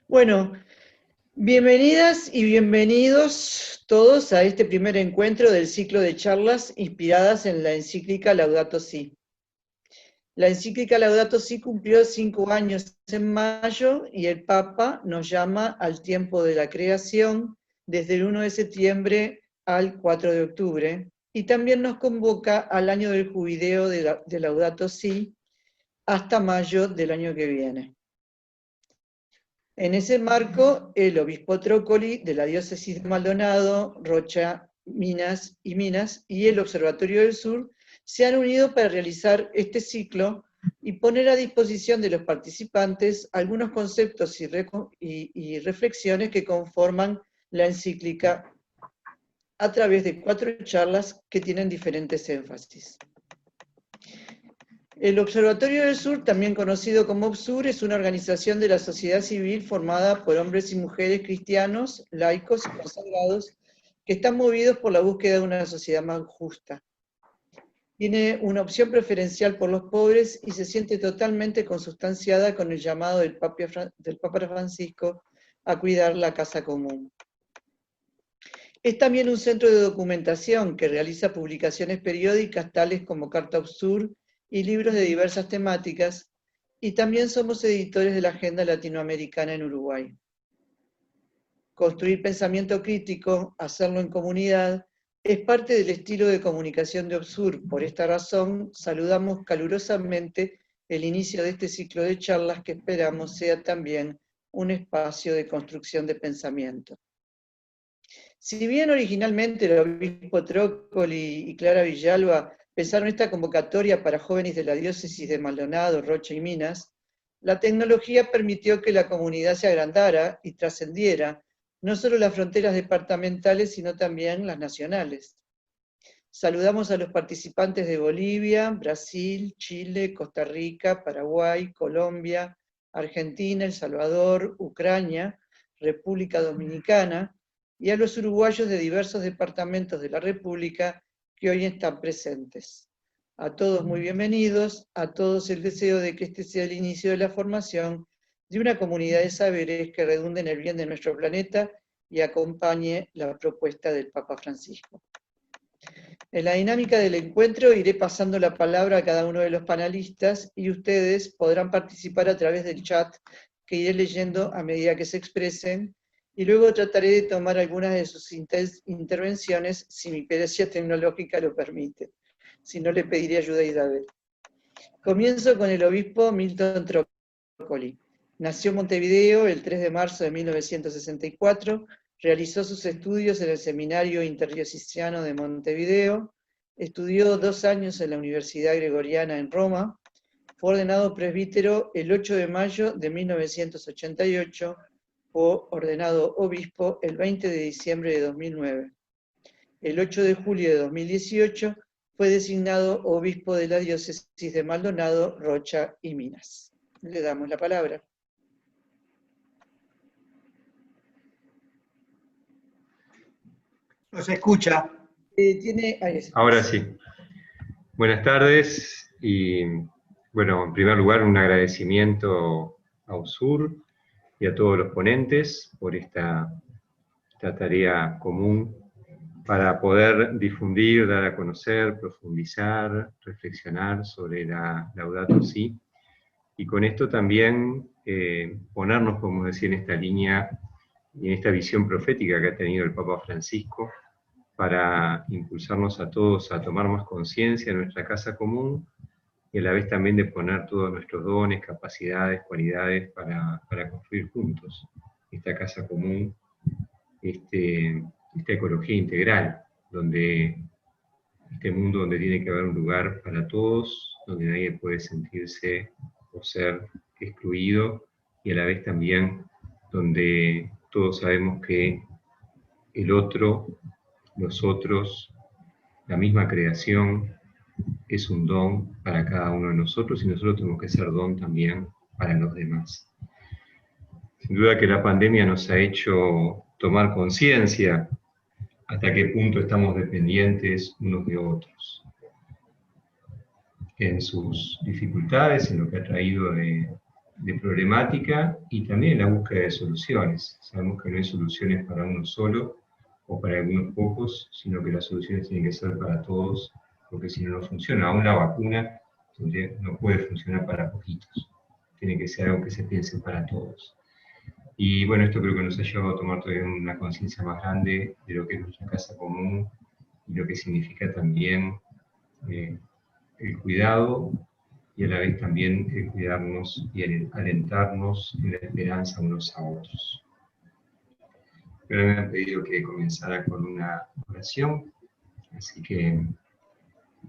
Bueno, bienvenidas y bienvenidos todos a este primer encuentro del ciclo de charlas inspiradas en la encíclica Laudato Si. La encíclica Laudato Si cumplió 5 años en mayo y el Papa nos llama al tiempo de la creación desde el 1 de septiembre al 4 de octubre y también nos convoca al año del jubileo de Laudato Si hasta mayo del año que viene. En ese marco, el obispo Trócoli de la diócesis de Maldonado, Rocha, Minas y el Observatorio del Sur se han unido para realizar este ciclo y poner a disposición de los participantes algunos conceptos y reflexiones que conforman la encíclica a través de 4 charlas que tienen diferentes énfasis. El Observatorio del Sur, también conocido como OBSUR, es una organización de la sociedad civil formada por hombres y mujeres cristianos, laicos y consagrados que están movidos por la búsqueda de una sociedad más justa. Tiene una opción preferencial por los pobres y se siente totalmente consustanciada con el llamado del Papa Francisco a cuidar la casa común. Es también un centro de documentación que realiza publicaciones periódicas tales como Carta OBSUR y libros de diversas temáticas, y también somos editores de la Agenda Latinoamericana en Uruguay. Construir pensamiento crítico, hacerlo en comunidad, es parte del estilo de comunicación de OBSUR. Por esta razón, saludamos calurosamente el inicio de este ciclo de charlas que esperamos sea también un espacio de construcción de pensamiento. Si bien originalmente el obispo Trócoli y Clara Villalba pensaron esta convocatoria para jóvenes de la diócesis de Maldonado, Rocha y Minas, la tecnología permitió que la comunidad se agrandara y trascendiera no solo las fronteras departamentales, sino también las nacionales. Saludamos a los participantes de Bolivia, Brasil, Chile, Costa Rica, Paraguay, Colombia, Argentina, El Salvador, Ucrania, República Dominicana, y a los uruguayos de diversos departamentos de la República que hoy están presentes. A todos muy bienvenidos, a todos el deseo de que este sea el inicio de la formación de una comunidad de saberes que redunde en el bien de nuestro planeta y acompañe la propuesta del Papa Francisco. En la dinámica del encuentro iré pasando la palabra a cada uno de los panelistas y ustedes podrán participar a través del chat que iré leyendo a medida que se expresen, y luego trataré de tomar algunas de sus intervenciones si mi pericia tecnológica lo permite. Si no, le pediré ayuda a Isabel. Comienzo con el obispo Milton Trócoli. Nació en Montevideo el 3 de marzo de 1964, realizó sus estudios en el Seminario Interdiocesano de Montevideo, estudió 2 años en la Universidad Gregoriana en Roma, fue ordenado presbítero el 8 de mayo de 1988, fue ordenado obispo el 20 de diciembre de 2009. El 8 de julio de 2018 fue designado obispo de la diócesis de Maldonado, Rocha y Minas. Le damos la palabra. No se escucha. Ahora sí. Buenas tardes y, bueno, en primer lugar un agradecimiento a OBSUR y a todos los ponentes por esta tarea común para poder difundir, dar a conocer, profundizar, reflexionar sobre la Laudato Si, y con esto también ponernos, como decía, en esta línea y en esta visión profética que ha tenido el Papa Francisco para impulsarnos a todos a tomar más conciencia de nuestra casa común y a la vez también de poner todos nuestros dones, capacidades, cualidades para construir juntos esta casa común, esta ecología integral, donde este mundo donde tiene que haber un lugar para todos, donde nadie puede sentirse o ser excluido, y a la vez también donde todos sabemos que el otro, los otros, la misma creación es un don para cada uno de nosotros, y nosotros tenemos que ser don también para los demás. Sin duda que la pandemia nos ha hecho tomar conciencia hasta qué punto estamos dependientes unos de otros, en sus dificultades, en lo que ha traído de de problemática y también en la búsqueda de soluciones. Sabemos que no hay soluciones para uno solo o para algunos pocos, sino que las soluciones tienen que ser para todos, porque si no, no funciona. Aún la vacuna no puede funcionar para poquitos. Tiene que ser algo que se piense para todos. Y bueno, esto creo que nos ha llevado a tomar todavía una conciencia más grande de lo que es nuestra casa común y lo que significa también el cuidado y a la vez también el cuidarnos y el alentarnos en la esperanza unos a otros. Pero me han pedido que comenzara con una oración, así que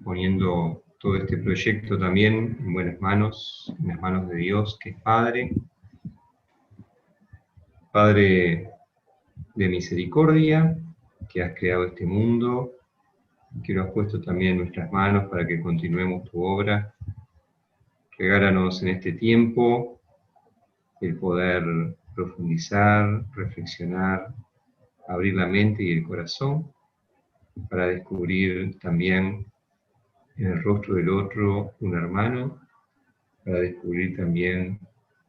poniendo todo este proyecto también en buenas manos, en las manos de Dios, que es Padre, Padre de misericordia, que has creado este mundo, que lo has puesto también en nuestras manos para que continuemos tu obra. Regálanos en este tiempo el poder profundizar, reflexionar, abrir la mente y el corazón para descubrir también en el rostro del otro un hermano, para descubrir también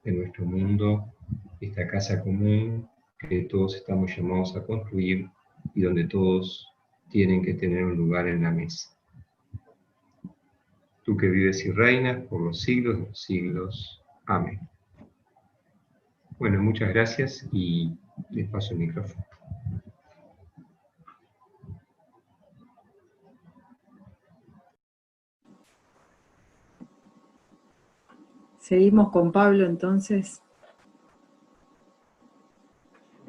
en nuestro mundo esta casa común que todos estamos llamados a construir y donde todos tienen que tener un lugar en la mesa. Tú que vives y reinas por los siglos de los siglos. Amén. Bueno, muchas gracias y les paso el micrófono. Seguimos con Pablo entonces.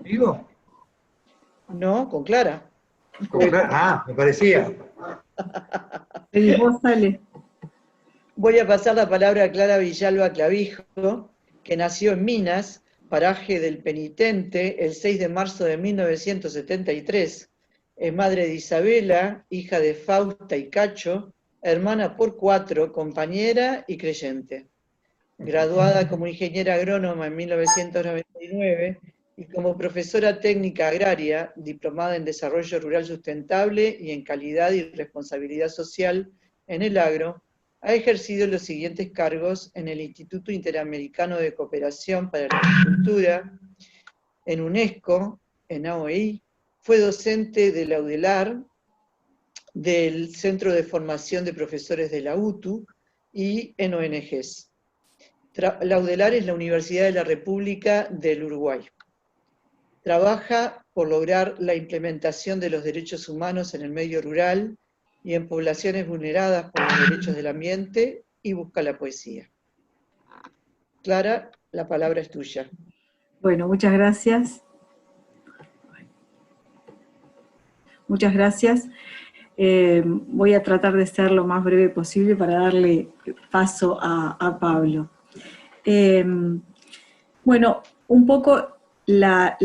¿Digo? No, con Clara. ¿Con Clara? Ah, me parecía. Vos, sale. Voy a pasar la palabra a Clara Villalba Clavijo, que nació en Minas, paraje del Penitente, el 6 de marzo de 1973. Es madre de Isabela, hija de Fausta y Cacho, hermana por 4, compañera y creyente. Graduada como ingeniera agrónoma en 1999 y como profesora técnica agraria, diplomada en Desarrollo Rural Sustentable y en Calidad y Responsabilidad Social en el Agro, ha ejercido los siguientes cargos en el Instituto Interamericano de Cooperación para la Agricultura, en UNESCO, en AOI, fue docente de la UDELAR, del Centro de Formación de Profesores de la UTU y en ONGs. La UDELAR es la Universidad de la República del Uruguay. Trabaja por lograr la implementación de los derechos humanos en el medio rural y en poblaciones vulneradas por los derechos del ambiente y busca la poesía. Clara, la palabra es tuya. Bueno, muchas gracias. Muchas gracias. Voy a tratar de ser lo más breve posible para darle paso a Pablo. Bueno, un poco la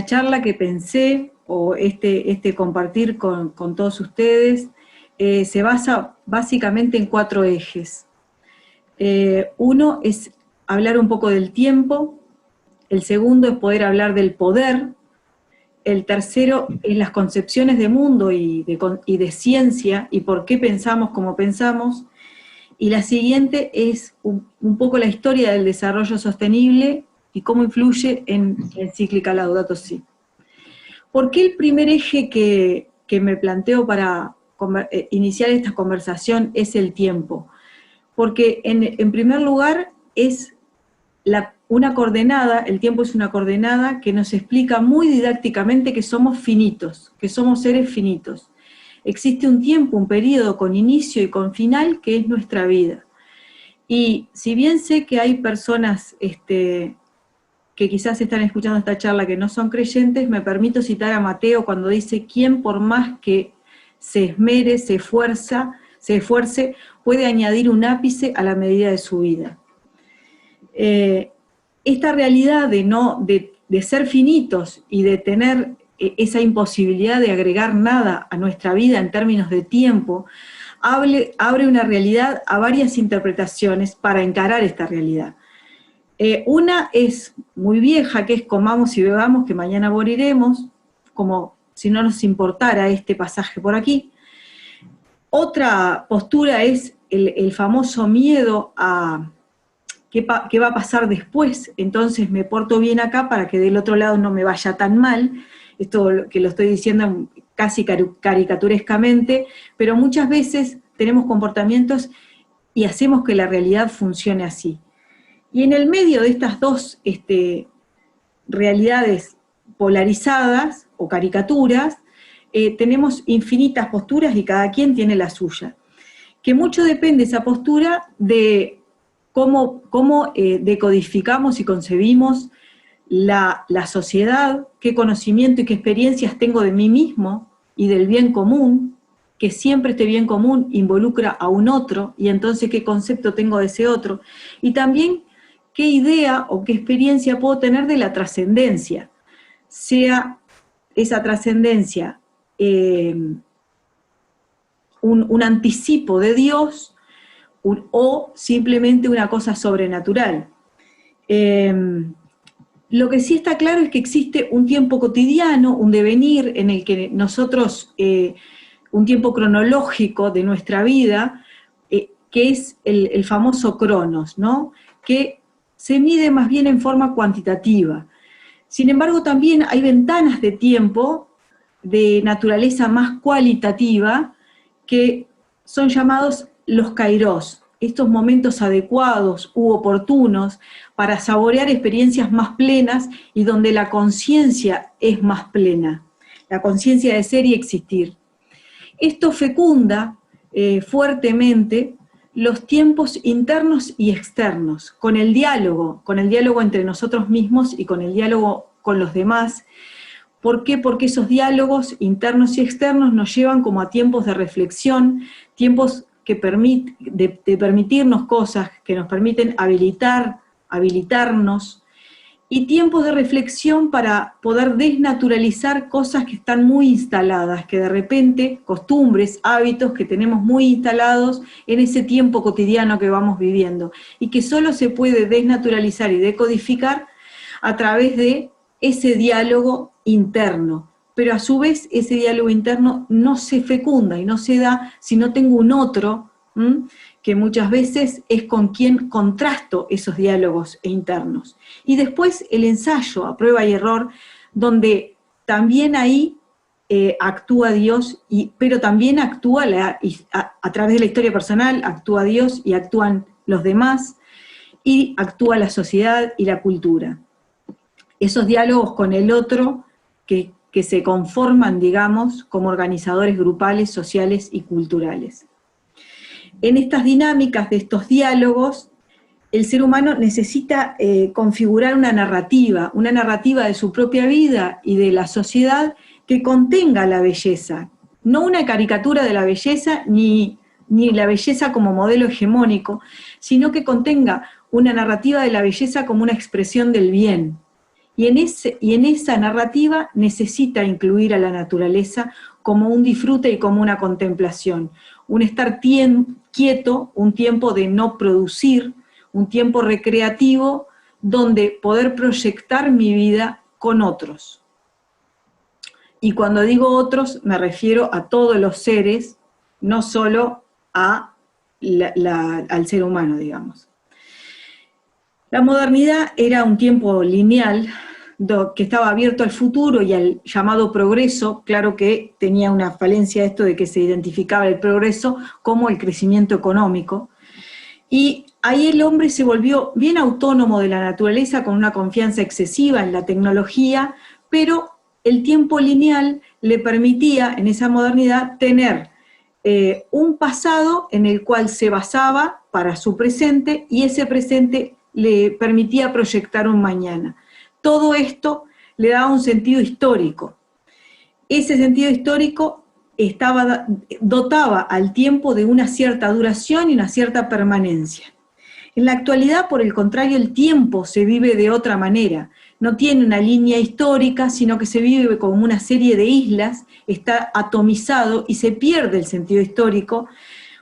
charla que pensé, o este compartir con todos ustedes, se basa básicamente en 4 ejes. Uno es hablar un poco del tiempo, el segundo es poder hablar del poder, el tercero es las concepciones de mundo y de ciencia, y por qué pensamos como pensamos, y la siguiente es un poco la historia del desarrollo sostenible y cómo influye en encíclica Laudato Si. ¿Por qué el primer eje que me planteo para iniciar esta conversación es el tiempo? Porque en primer lugar es una coordenada, el tiempo es una coordenada que nos explica muy didácticamente que somos finitos, que somos seres finitos. Existe un tiempo, un periodo con inicio y con final que es nuestra vida. Y si bien sé que hay personas que quizás están escuchando esta charla que no son creyentes, me permito citar a Mateo cuando dice: quien por más que se esmere, se esfuerce, puede añadir un ápice a la medida de su vida. Esta realidad de ser finitos y de tener esa imposibilidad de agregar nada a nuestra vida en términos de tiempo, abre una realidad a varias interpretaciones para encarar esta realidad. Una es muy vieja, que es comamos y bebamos, que mañana moriremos, como si no nos importara este pasaje por aquí. Otra postura es el famoso miedo a ¿qué va a pasar después? Entonces me porto bien acá para que del otro lado no me vaya tan mal. Esto que lo estoy diciendo casi caricaturescamente, pero muchas veces tenemos comportamientos y hacemos que la realidad funcione así. Y en el medio de estas dos realidades polarizadas o caricaturas, tenemos infinitas posturas y cada quien tiene la suya. Que mucho depende esa postura de cómo decodificamos y concebimos la sociedad, qué conocimiento y qué experiencias tengo de mí mismo y del bien común, que siempre este bien común involucra a un otro, y entonces qué concepto tengo de ese otro, y también qué idea o qué experiencia puedo tener de la trascendencia, sea esa trascendencia un anticipo de Dios o simplemente una cosa sobrenatural. Lo que sí está claro es que existe un tiempo cotidiano, un devenir en el que nosotros, un tiempo cronológico de nuestra vida, que es el famoso cronos, ¿no? Que se mide más bien en forma cuantitativa. Sin embargo, también hay ventanas de tiempo de naturaleza más cualitativa que son llamados los kairos, estos momentos adecuados u oportunos para saborear experiencias más plenas y donde la conciencia es más plena, la conciencia de ser y existir. Esto fecunda fuertemente los tiempos internos y externos, con el diálogo entre nosotros mismos y con el diálogo con los demás. ¿Por qué? Porque esos diálogos internos y externos nos llevan como a tiempos de reflexión, tiempos de permitirnos cosas que nos permiten habilitarnos, y tiempos de reflexión para poder desnaturalizar cosas que están muy instaladas, que de repente, costumbres, hábitos que tenemos muy instalados en ese tiempo cotidiano que vamos viviendo, y que solo se puede desnaturalizar y decodificar a través de ese diálogo interno. Pero a su vez ese diálogo interno no se fecunda y no se da si no tengo un otro, que muchas veces es con quien contrasto esos diálogos internos. Y después el ensayo a prueba y error, donde también ahí actúa Dios, pero también actúa a través de la historia personal, actúa Dios y actúan los demás, y actúa la sociedad y la cultura. Esos diálogos con el otro que se conforman, digamos, como organizadores grupales, sociales y culturales. En estas dinámicas de estos diálogos, el ser humano necesita configurar una narrativa de su propia vida y de la sociedad que contenga la belleza, no una caricatura de la belleza ni la belleza como modelo hegemónico, sino que contenga una narrativa de la belleza como una expresión del bien. Y en esa narrativa necesita incluir a la naturaleza como un disfrute y como una contemplación, un estar quieto, un tiempo de no producir, un tiempo recreativo donde poder proyectar mi vida con otros. Y cuando digo otros me refiero a todos los seres, no solo al ser humano, digamos. La modernidad era un tiempo lineal, que estaba abierto al futuro y al llamado progreso. Claro que tenía una falencia esto de que se identificaba el progreso como el crecimiento económico, y ahí el hombre se volvió bien autónomo de la naturaleza con una confianza excesiva en la tecnología, pero el tiempo lineal le permitía en esa modernidad tener un pasado en el cual se basaba para su presente, y ese presente le permitía proyectar un mañana. Todo esto le daba un sentido histórico. Ese sentido histórico dotaba al tiempo de una cierta duración y una cierta permanencia. En la actualidad, por el contrario, el tiempo se vive de otra manera. No tiene una línea histórica, sino que se vive como una serie de islas, está atomizado y se pierde el sentido histórico,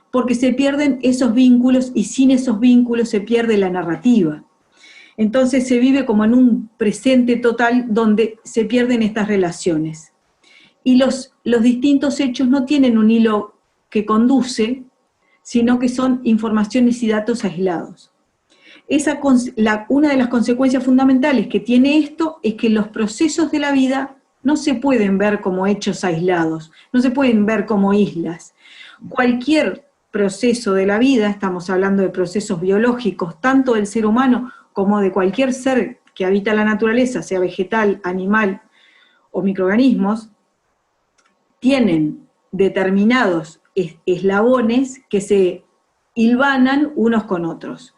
porque se pierden esos vínculos, y sin esos vínculos se pierde la narrativa. Entonces se vive como en un presente total donde se pierden estas relaciones. Y los distintos hechos no tienen un hilo que conduce, sino que son informaciones y datos aislados. Una de las consecuencias fundamentales que tiene esto es que los procesos de la vida no se pueden ver como hechos aislados, no se pueden ver como islas. Cualquier proceso de la vida, estamos hablando de procesos biológicos, tanto del ser humano como de cualquier ser que habita la naturaleza, sea vegetal, animal o microorganismos, tienen determinados eslabones que se hilvanan unos con otros.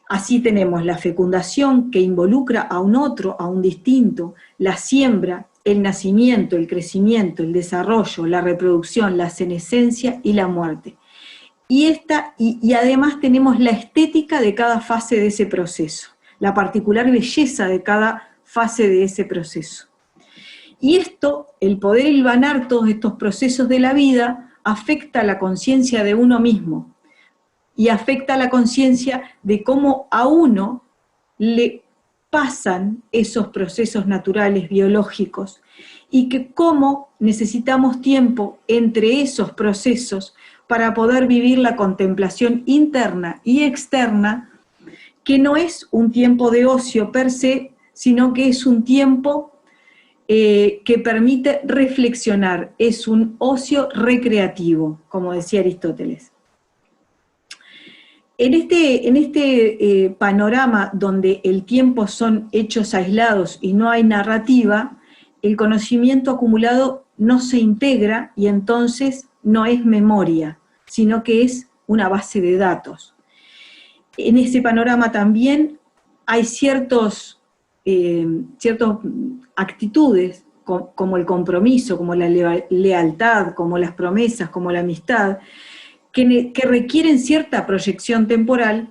Así tenemos la fecundación que involucra a un otro, a un distinto, la siembra, el nacimiento, el crecimiento, el desarrollo, la reproducción, la senescencia y la muerte. Y además tenemos la estética de cada fase de ese proceso, la particular belleza de cada fase de ese proceso. Y esto, el poder hilvanar todos estos procesos de la vida, afecta a la conciencia de uno mismo, y afecta a la conciencia de cómo a uno le pasan esos procesos naturales, biológicos, y que cómo necesitamos tiempo entre esos procesos para poder vivir la contemplación interna y externa, que no es un tiempo de ocio per se, sino que es un tiempo que permite reflexionar, es un ocio recreativo, como decía Aristóteles. En este panorama donde el tiempo son hechos aislados y no hay narrativa, el conocimiento acumulado no se integra y entonces no es memoria, sino que es una base de datos. En ese panorama también hay ciertas actitudes, como el compromiso, como la lealtad, como las promesas, como la amistad, que requieren cierta proyección temporal,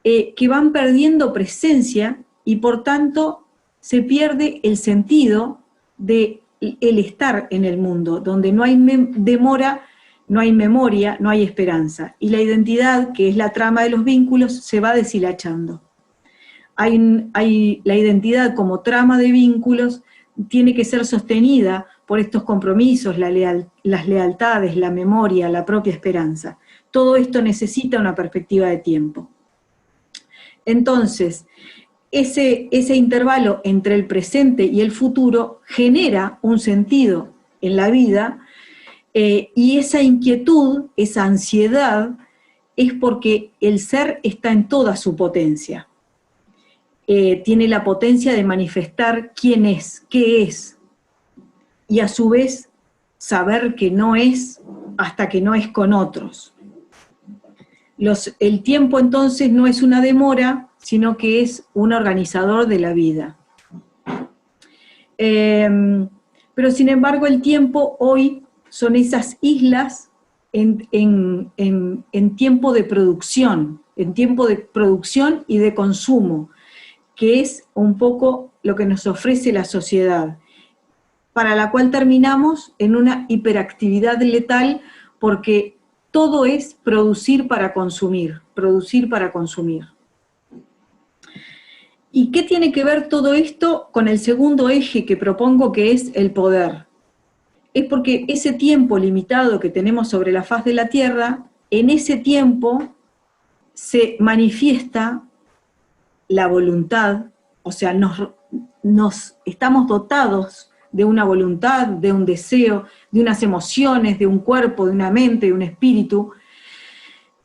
que van perdiendo presencia y por tanto se pierde el sentido del estar en el mundo, donde no hay demora, no hay memoria, no hay esperanza. Y la identidad, que es la trama de los vínculos, se va deshilachando. La identidad como trama de vínculos tiene que ser sostenida por estos compromisos, las lealtades, la memoria, la propia esperanza. Todo esto necesita una perspectiva de tiempo. Entonces, ese intervalo entre el presente y el futuro genera un sentido en la vida, y esa inquietud, esa ansiedad, es porque el ser está en toda su potencia. Tiene la potencia de manifestar quién es, qué es, y a su vez saber que no es hasta que no es con otros. El tiempo entonces no es una demora, sino que es un organizador de la vida. Pero sin embargo el tiempo hoy son esas islas en tiempo de producción, y de consumo, que es un poco lo que nos ofrece la sociedad, para la cual terminamos en una hiperactividad letal, porque todo es producir para consumir, producir para consumir. ¿Y qué tiene que ver todo esto con el segundo eje que propongo, que es el poder? Es porque ese tiempo limitado que tenemos sobre la faz de la Tierra, en ese tiempo se manifiesta la voluntad, o sea, estamos dotados de una voluntad, de un deseo, de unas emociones, de un cuerpo, de una mente, de un espíritu,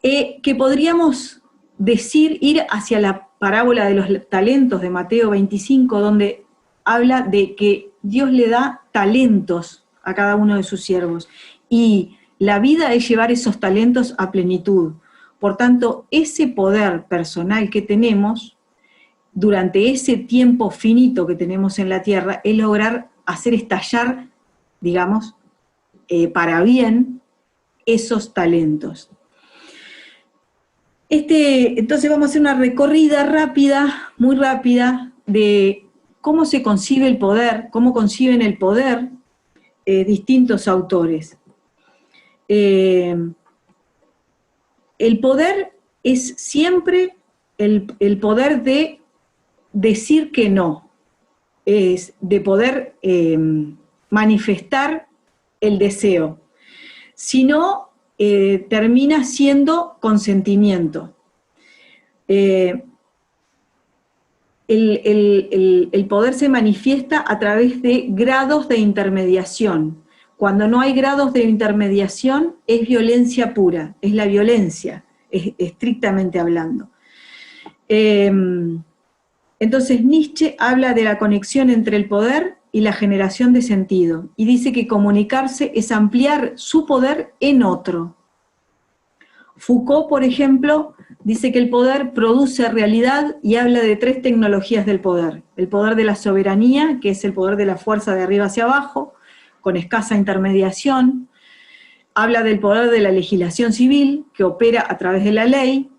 que podríamos decir ir hacia la parábola de los talentos de Mateo 25, donde habla de que Dios le da talentos a cada uno de sus siervos, y la vida es llevar esos talentos a plenitud. Por tanto, ese poder personal que tenemos durante ese tiempo finito que tenemos en la Tierra es lograr hacer estallar, digamos, para bien, esos talentos. Entonces vamos a hacer una recorrida rápida, muy rápida, de cómo se concibe el poder, cómo conciben el poder distintos autores. El poder es siempre el poder de decir que no, es de poder manifestar el deseo. Si no, termina siendo consentimiento. el poder se manifiesta a través de grados de intermediación. Cuando no hay grados de intermediación, es violencia pura, es la violencia, estrictamente hablando. Entonces Nietzsche habla de la conexión entre el poder y la generación de sentido, y dice que comunicarse es ampliar su poder en otro. Foucault, por ejemplo, dice que el poder produce realidad y habla de 3 tecnologías del poder. El poder de la soberanía, que es el poder de la fuerza de arriba hacia abajo, con escasa intermediación. Habla del poder de la legislación civil, que opera a través de la ley.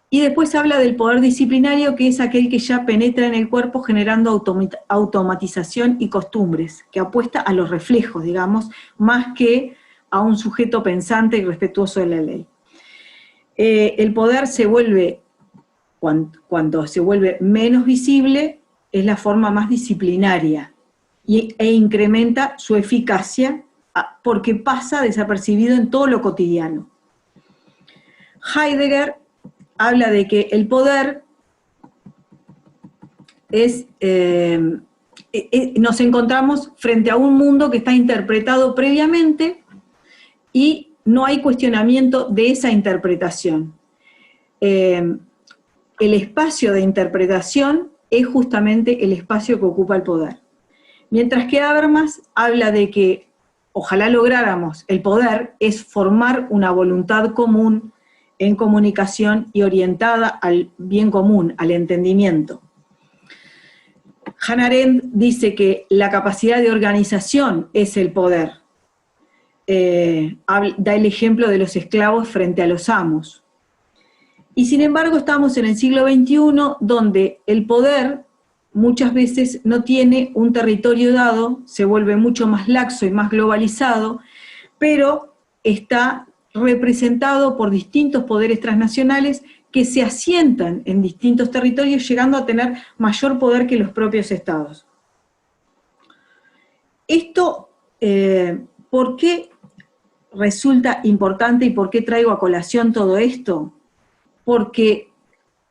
Y después habla del poder disciplinario, que es aquel que ya penetra en el cuerpo generando automatización y costumbres, que apuesta a los reflejos, digamos, más que a un sujeto pensante y respetuoso de la ley. El poder se vuelve, cuando se vuelve menos visible, es la forma más disciplinaria, e incrementa su eficacia porque pasa desapercibido en todo lo cotidiano. Heidegger habla de que el poder es, nos encontramos frente a un mundo que está interpretado previamente y no hay cuestionamiento de esa interpretación. El espacio de interpretación es justamente el espacio que ocupa el poder. Mientras que Habermas habla de que, ojalá lográramos, el poder es formar una voluntad común en comunicación y orientada al bien común, al entendimiento. Hannah Arendt dice que la capacidad de organización es el poder. Da el ejemplo de los esclavos frente a los amos. Y sin embargo estamos en el siglo XXI, donde el poder muchas veces no tiene un territorio dado, se vuelve mucho más laxo y más globalizado, pero está representado por distintos poderes transnacionales que se asientan en distintos territorios, llegando a tener mayor poder que los propios estados. Esto, ¿por qué resulta importante y por qué traigo a colación todo esto? Porque,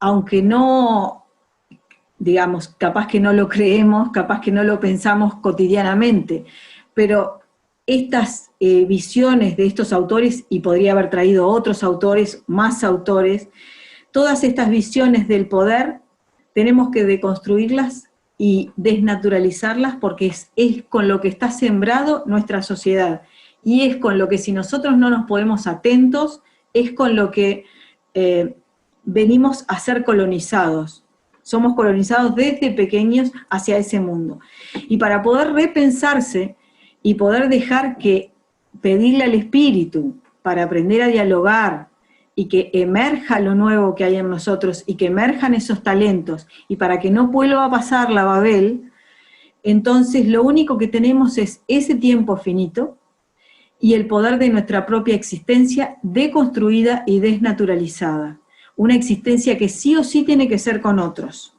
aunque no, digamos, capaz que no lo creemos, capaz que no lo pensamos cotidianamente, pero estas visiones de estos autores, y podría haber traído otros autores, más autores, todas estas visiones del poder, tenemos que deconstruirlas y desnaturalizarlas porque es con lo que está sembrado nuestra sociedad, y es con lo que, si nosotros no nos ponemos atentos, es con lo que venimos a ser colonizados. Somos colonizados desde pequeños hacia ese mundo. Y para poder repensarse y poder dejar que pedirle al espíritu para aprender a dialogar y que emerja lo nuevo que hay en nosotros y que emerjan esos talentos y para que no vuelva a pasar la Babel, entonces lo único que tenemos es ese tiempo finito y el poder de nuestra propia existencia deconstruida y desnaturalizada. Una existencia que sí o sí tiene que ser con otros.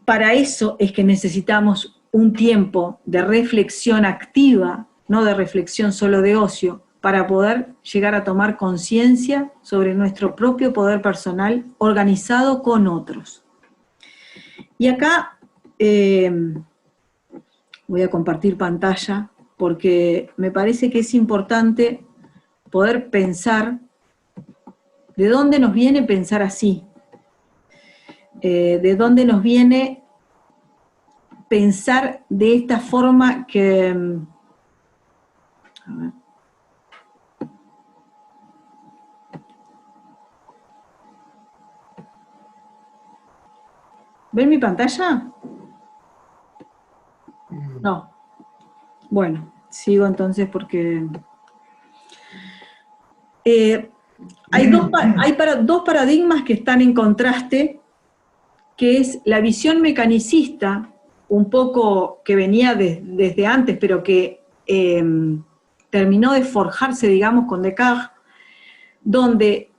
Para eso es que necesitamos un tiempo de reflexión activa, no de reflexión solo de ocio, para poder llegar a tomar conciencia sobre nuestro propio poder personal organizado con otros. Y acá voy a compartir pantalla porque me parece que es importante poder pensar de dónde nos viene pensar así, de dónde nos viene pensar de esta forma que... A ver. ¿Ven mi pantalla? No. Bueno, sigo entonces porque... hay dos paradigmas que están en contraste, que es la visión mecanicista, un poco que venía desde antes, pero que terminó de forjarse, digamos, con Descartes, donde,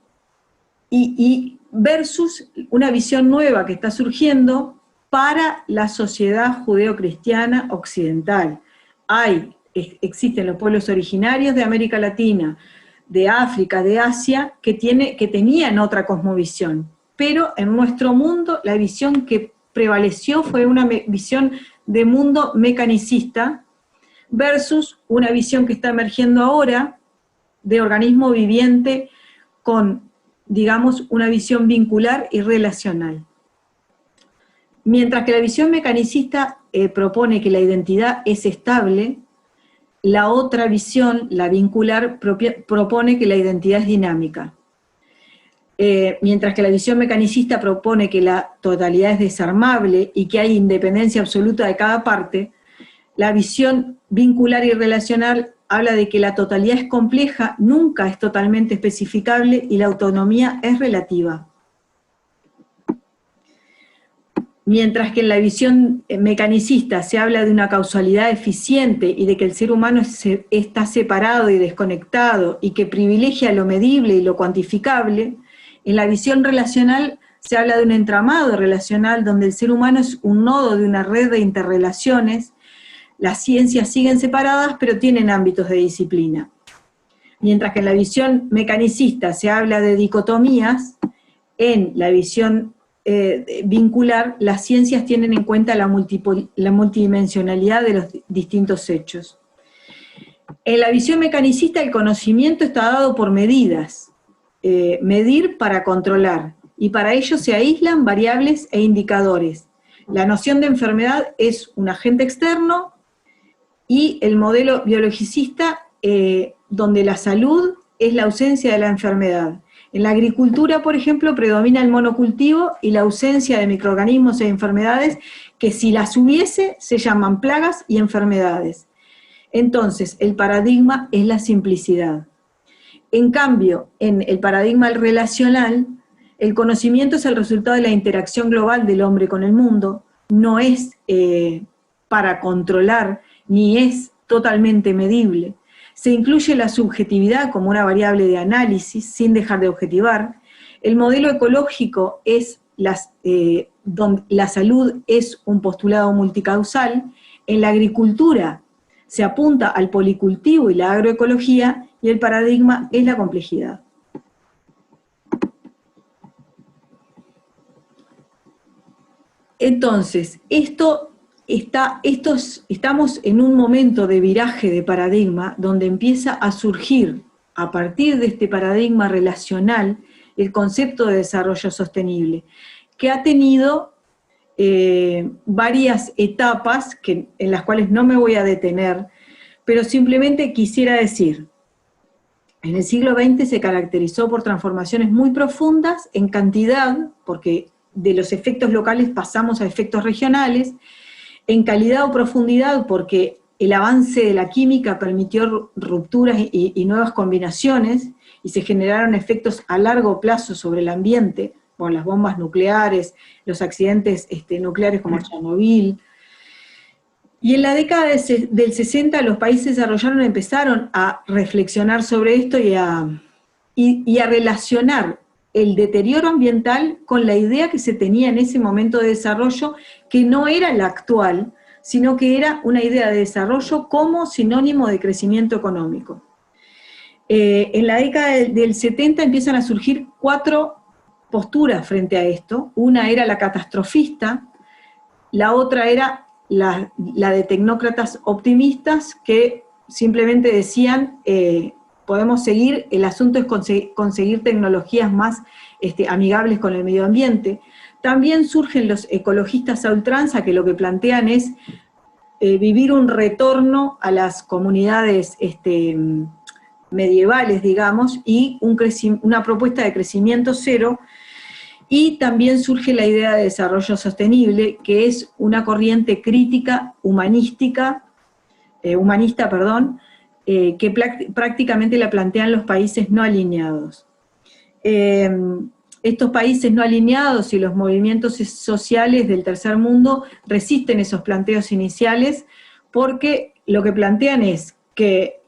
y versus una visión nueva que está surgiendo para la sociedad judeocristiana occidental. Existen los pueblos originarios de América Latina, de África, de Asia, que tenían otra cosmovisión, pero en nuestro mundo la visión que prevaleció fue una visión de mundo mecanicista versus una visión que está emergiendo ahora de organismo viviente con, digamos, una visión vincular y relacional. Mientras que la visión mecanicista propone que la identidad es estable, la otra visión, la vincular, propone que la identidad es dinámica. Mientras que la visión mecanicista propone que la totalidad es desarmable y que hay independencia absoluta de cada parte, la visión vincular y relacional habla de que la totalidad es compleja, nunca es totalmente especificable y la autonomía es relativa. Mientras que en la visión mecanicista se habla de una causalidad eficiente y de que el ser humano está separado y desconectado y que privilegia lo medible y lo cuantificable, en la visión relacional se habla de un entramado relacional donde el ser humano es un nodo de una red de interrelaciones. Las ciencias siguen separadas, pero tienen ámbitos de disciplina. Mientras que en la visión mecanicista se habla de dicotomías, en la visión vincular, las ciencias tienen en cuenta la multidimensionalidad de los distintos hechos. En la visión mecanicista el conocimiento está dado por medidas, medir para controlar, y para ello se aíslan variables e indicadores. La noción de enfermedad es un agente externo, y el modelo biologicista, donde la salud es la ausencia de la enfermedad. En la agricultura, por ejemplo, predomina el monocultivo y la ausencia de microorganismos e enfermedades que si las hubiese se llaman plagas y enfermedades. Entonces, el paradigma es la simplicidad. En cambio, en el paradigma relacional, el conocimiento es el resultado de la interacción global del hombre con el mundo, no es para controlar, ni es totalmente medible. Se incluye la subjetividad como una variable de análisis, sin dejar de objetivar. El modelo ecológico es donde la salud es un postulado multicausal. En la agricultura se apunta al policultivo y la agroecología, y el paradigma es la complejidad. Entonces, estamos en un momento de viraje de paradigma donde empieza a surgir, a partir de este paradigma relacional, el concepto de desarrollo sostenible, que ha tenido varias etapas en las cuales no me voy a detener, pero simplemente quisiera decir, en el siglo XX se caracterizó por transformaciones muy profundas en cantidad, porque de los efectos locales pasamos a efectos regionales, en calidad o profundidad, porque el avance de la química permitió rupturas y nuevas combinaciones, y se generaron efectos a largo plazo sobre el ambiente, con las bombas nucleares, los accidentes nucleares como Chernobyl. Y en la década del 60 los países desarrollados empezaron a reflexionar sobre esto y a relacionar el deterioro ambiental con la idea que se tenía en ese momento de desarrollo, que no era la actual, sino que era una idea de desarrollo como sinónimo de crecimiento económico. En la década del 70 empiezan a surgir 4 posturas frente a esto. Una era la catastrofista, la otra era la de tecnócratas optimistas, que simplemente decían, podemos seguir, el asunto es conseguir tecnologías más amigables con el medio ambiente. También surgen los ecologistas a ultranza, que lo que plantean es vivir un retorno a las comunidades medievales, digamos, y una propuesta de crecimiento cero. Y también surge la idea de desarrollo sostenible, que es una corriente crítica humanista, que prácticamente la plantean los países no alineados. Estos países no alineados y los movimientos sociales del tercer mundo resisten esos planteos iniciales, porque lo que plantean es que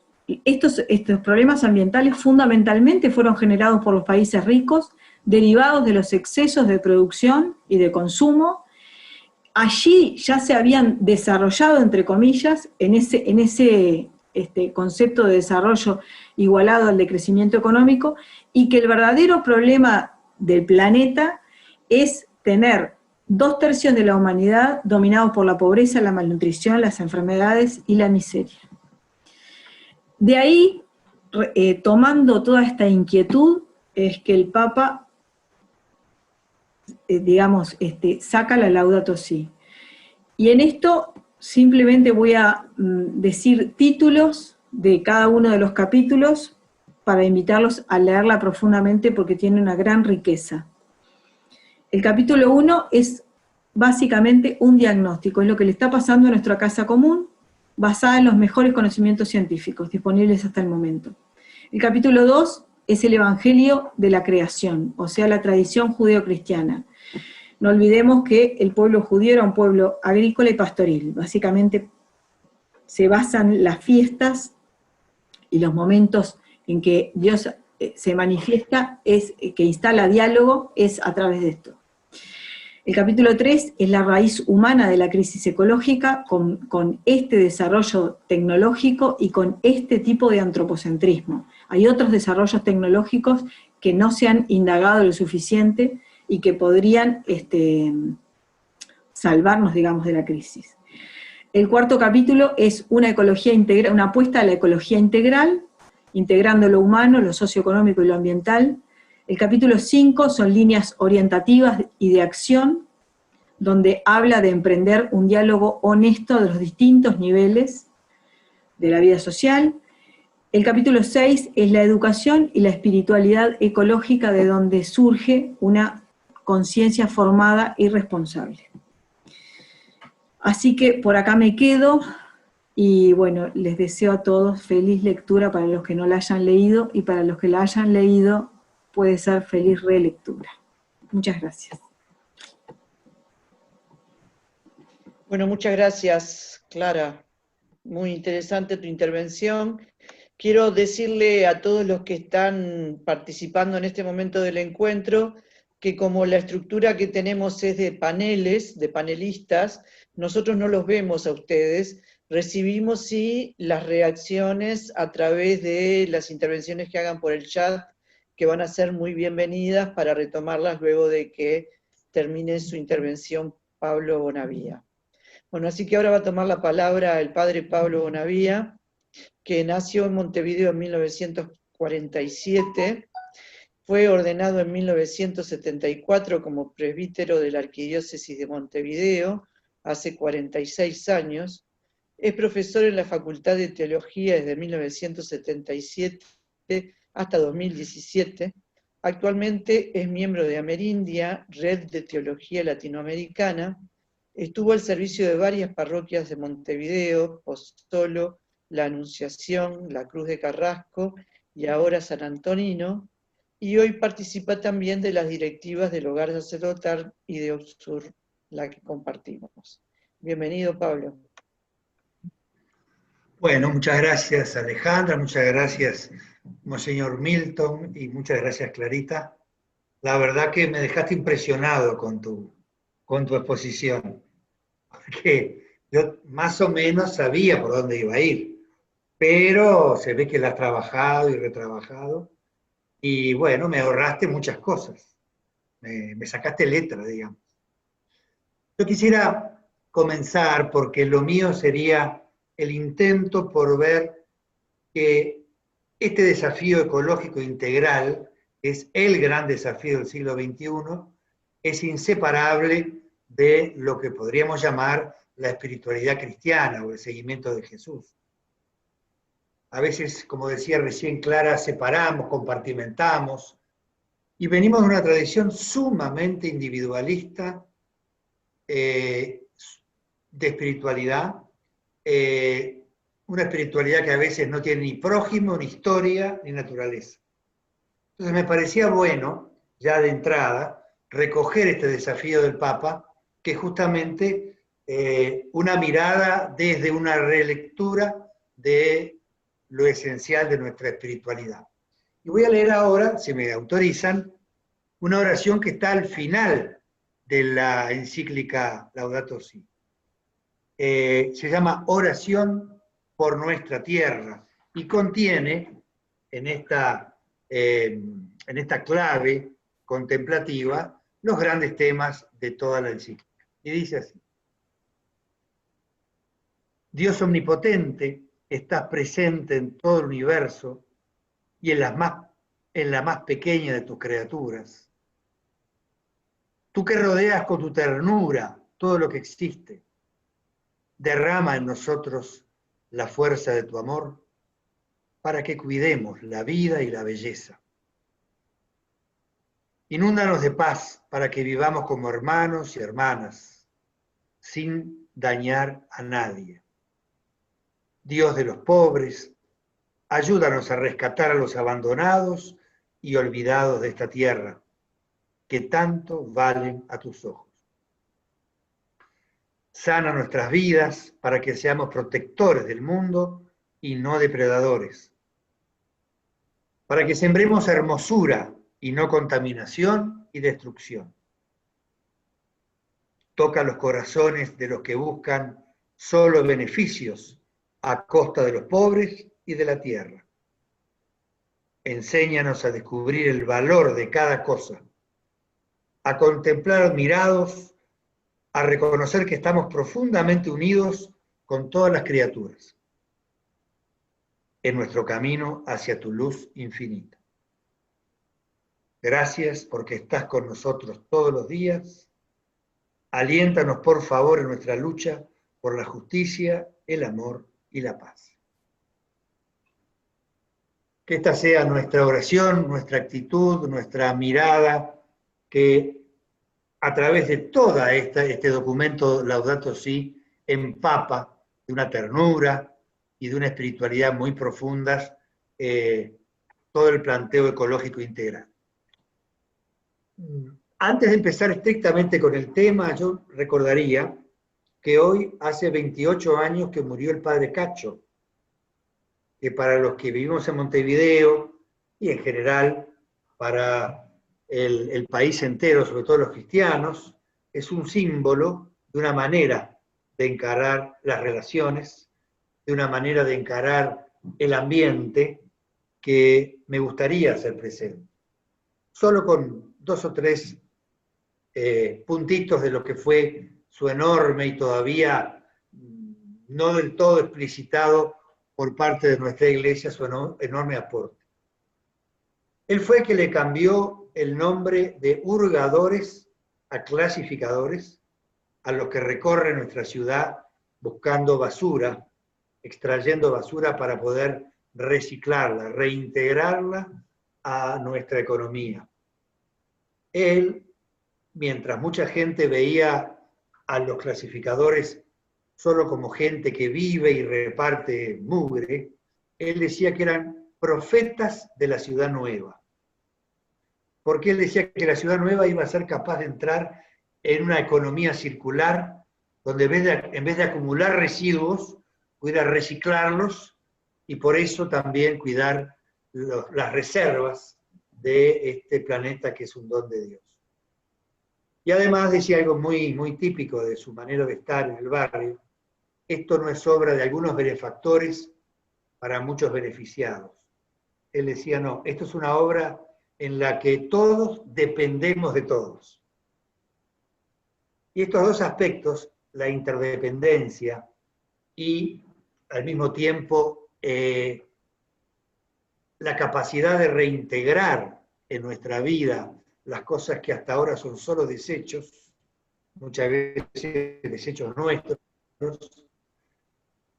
estos problemas ambientales fundamentalmente fueron generados por los países ricos, derivados de los excesos de producción y de consumo. Allí ya se habían desarrollado, entre comillas, en ese concepto de desarrollo igualado al de crecimiento económico, y que el verdadero problema del planeta es tener 2/3 de la humanidad dominados por la pobreza, la malnutrición, las enfermedades y la miseria. De ahí, tomando toda esta inquietud, es que el Papa, saca la Laudato Si. Y en esto simplemente voy a decir títulos de cada uno de los capítulos para invitarlos a leerla profundamente porque tiene una gran riqueza. El capítulo 1 es básicamente un diagnóstico, es lo que le está pasando a nuestra casa común, basada en los mejores conocimientos científicos disponibles hasta el momento. El capítulo 2 es el Evangelio de la creación, o sea, la tradición judeo-cristiana. No olvidemos que el pueblo judío era un pueblo agrícola y pastoril. Básicamente se basan las fiestas y los momentos en que Dios se manifiesta, que instala diálogo, es a través de esto. El capítulo 3 es la raíz humana de la crisis ecológica con este desarrollo tecnológico y con este tipo de antropocentrismo. Hay otros desarrollos tecnológicos que no se han indagado lo suficiente y que podrían salvarnos, digamos, de la crisis. El cuarto capítulo es una ecología integral, una apuesta a la ecología integral, integrando lo humano, lo socioeconómico y lo ambiental. El capítulo 5 son líneas orientativas y de acción, donde habla de emprender un diálogo honesto de los distintos niveles de la vida social. El capítulo 6 es la educación y la espiritualidad ecológica, de donde surge una conciencia formada y responsable. Así que por acá me quedo, y bueno, les deseo a todos feliz lectura para los que no la hayan leído, y para los que la hayan leído, puede ser feliz relectura. Muchas gracias. Bueno, muchas gracias, Clara. Muy interesante tu intervención. Quiero decirle a todos los que están participando en este momento del encuentro que como la estructura que tenemos es de paneles, de panelistas, nosotros no los vemos a ustedes, recibimos sí las reacciones a través de las intervenciones que hagan por el chat, que van a ser muy bienvenidas para retomarlas luego de que termine su intervención Pablo Bonavía. Bueno, así que ahora va a tomar la palabra el padre Pablo Bonavía, que nació en Montevideo en 1947, fue ordenado en 1974 como presbítero de la Arquidiócesis de Montevideo, hace 46 años, es profesor en la Facultad de Teología desde 1977 hasta 2017, actualmente es miembro de Amerindia, Red de Teología Latinoamericana, estuvo al servicio de varias parroquias de Montevideo, Pozzolo, La Anunciación, La Cruz de Carrasco y ahora San Antonino, y hoy participa también de las directivas del Hogar Sacerdotal y de OBSUR, la que compartimos. Bienvenido, Pablo. Bueno, muchas gracias Alejandra, muchas gracias Monseñor Milton y muchas gracias Clarita. La verdad que me dejaste impresionado con tu exposición, porque yo más o menos sabía por dónde iba a ir, pero se ve que la has trabajado y retrabajado, y bueno, me ahorraste muchas cosas, me sacaste letra, digamos. Yo quisiera comenzar porque lo mío sería el intento por ver que este desafío ecológico integral, que es el gran desafío del siglo XXI, es inseparable de lo que podríamos llamar la espiritualidad cristiana o el seguimiento de Jesús. A veces, como decía recién Clara, separamos, compartimentamos, y venimos de una tradición sumamente individualista de espiritualidad, una espiritualidad que a veces no tiene ni prójimo, ni historia, ni naturaleza. Entonces me parecía bueno, ya de entrada, recoger este desafío del Papa, que es justamente una mirada desde una relectura de lo esencial de nuestra espiritualidad. Y voy a leer ahora, si me autorizan, una oración que está al final de la encíclica Laudato Si. Se llama Oración por nuestra tierra y contiene en esta clave contemplativa los grandes temas de toda la encíclica. Y dice así: Dios omnipotente, estás presente en todo el universo y en la más pequeña de tus criaturas. Tú que rodeas con tu ternura todo lo que existe, derrama en nosotros la fuerza de tu amor para que cuidemos la vida y la belleza. Inúndanos de paz para que vivamos como hermanos y hermanas, sin dañar a nadie. Dios de los pobres, ayúdanos a rescatar a los abandonados y olvidados de esta tierra, que tanto valen a tus ojos. Sana nuestras vidas para que seamos protectores del mundo y no depredadores. Para que sembremos hermosura y no contaminación y destrucción. Toca los corazones de los que buscan solo beneficios a costa de los pobres y de la tierra. Enséñanos a descubrir el valor de cada cosa, a contemplar admirados, a reconocer que estamos profundamente unidos con todas las criaturas en nuestro camino hacia tu luz infinita. Gracias porque estás con nosotros todos los días. Aliéntanos, por favor, en nuestra lucha por la justicia, el amor y la paz. Que esta sea nuestra oración, nuestra actitud, nuestra mirada, que a través de todo este documento Laudato Si empapa de una ternura y de una espiritualidad muy profundas todo el planteo ecológico integral. Antes de empezar estrictamente con el tema, yo recordaría que hoy hace 28 años que murió el padre Cacho, que para los que vivimos en Montevideo y en general para el país entero, sobre todo los cristianos, es un símbolo de una manera de encarar las relaciones, de una manera de encarar el ambiente que me gustaría hacer presente. Solo con 2 o 3 puntitos de lo que fue su enorme y todavía no del todo explicitado por parte de nuestra iglesia, su enorme aporte. Él fue el que le cambió el nombre de hurgadores a clasificadores a los que recorre nuestra ciudad buscando basura, extrayendo basura para poder reciclarla, reintegrarla a nuestra economía. Él, mientras mucha gente veía a los clasificadores solo como gente que vive y reparte mugre, él decía que eran profetas de la ciudad nueva. Porque él decía que la ciudad nueva iba a ser capaz de entrar en una economía circular, donde en vez de acumular residuos, pudiera reciclarlos y por eso también cuidar las reservas de este planeta que es un don de Dios. Y además decía algo muy, muy típico de su manera de estar en el barrio: esto no es obra de algunos benefactores para muchos beneficiados. Él decía, no, esto es una obra en la que todos dependemos de todos. Y estos 2 aspectos, la interdependencia y al mismo tiempo la capacidad de reintegrar en nuestra vida las cosas que hasta ahora son solo desechos, muchas veces desechos nuestros,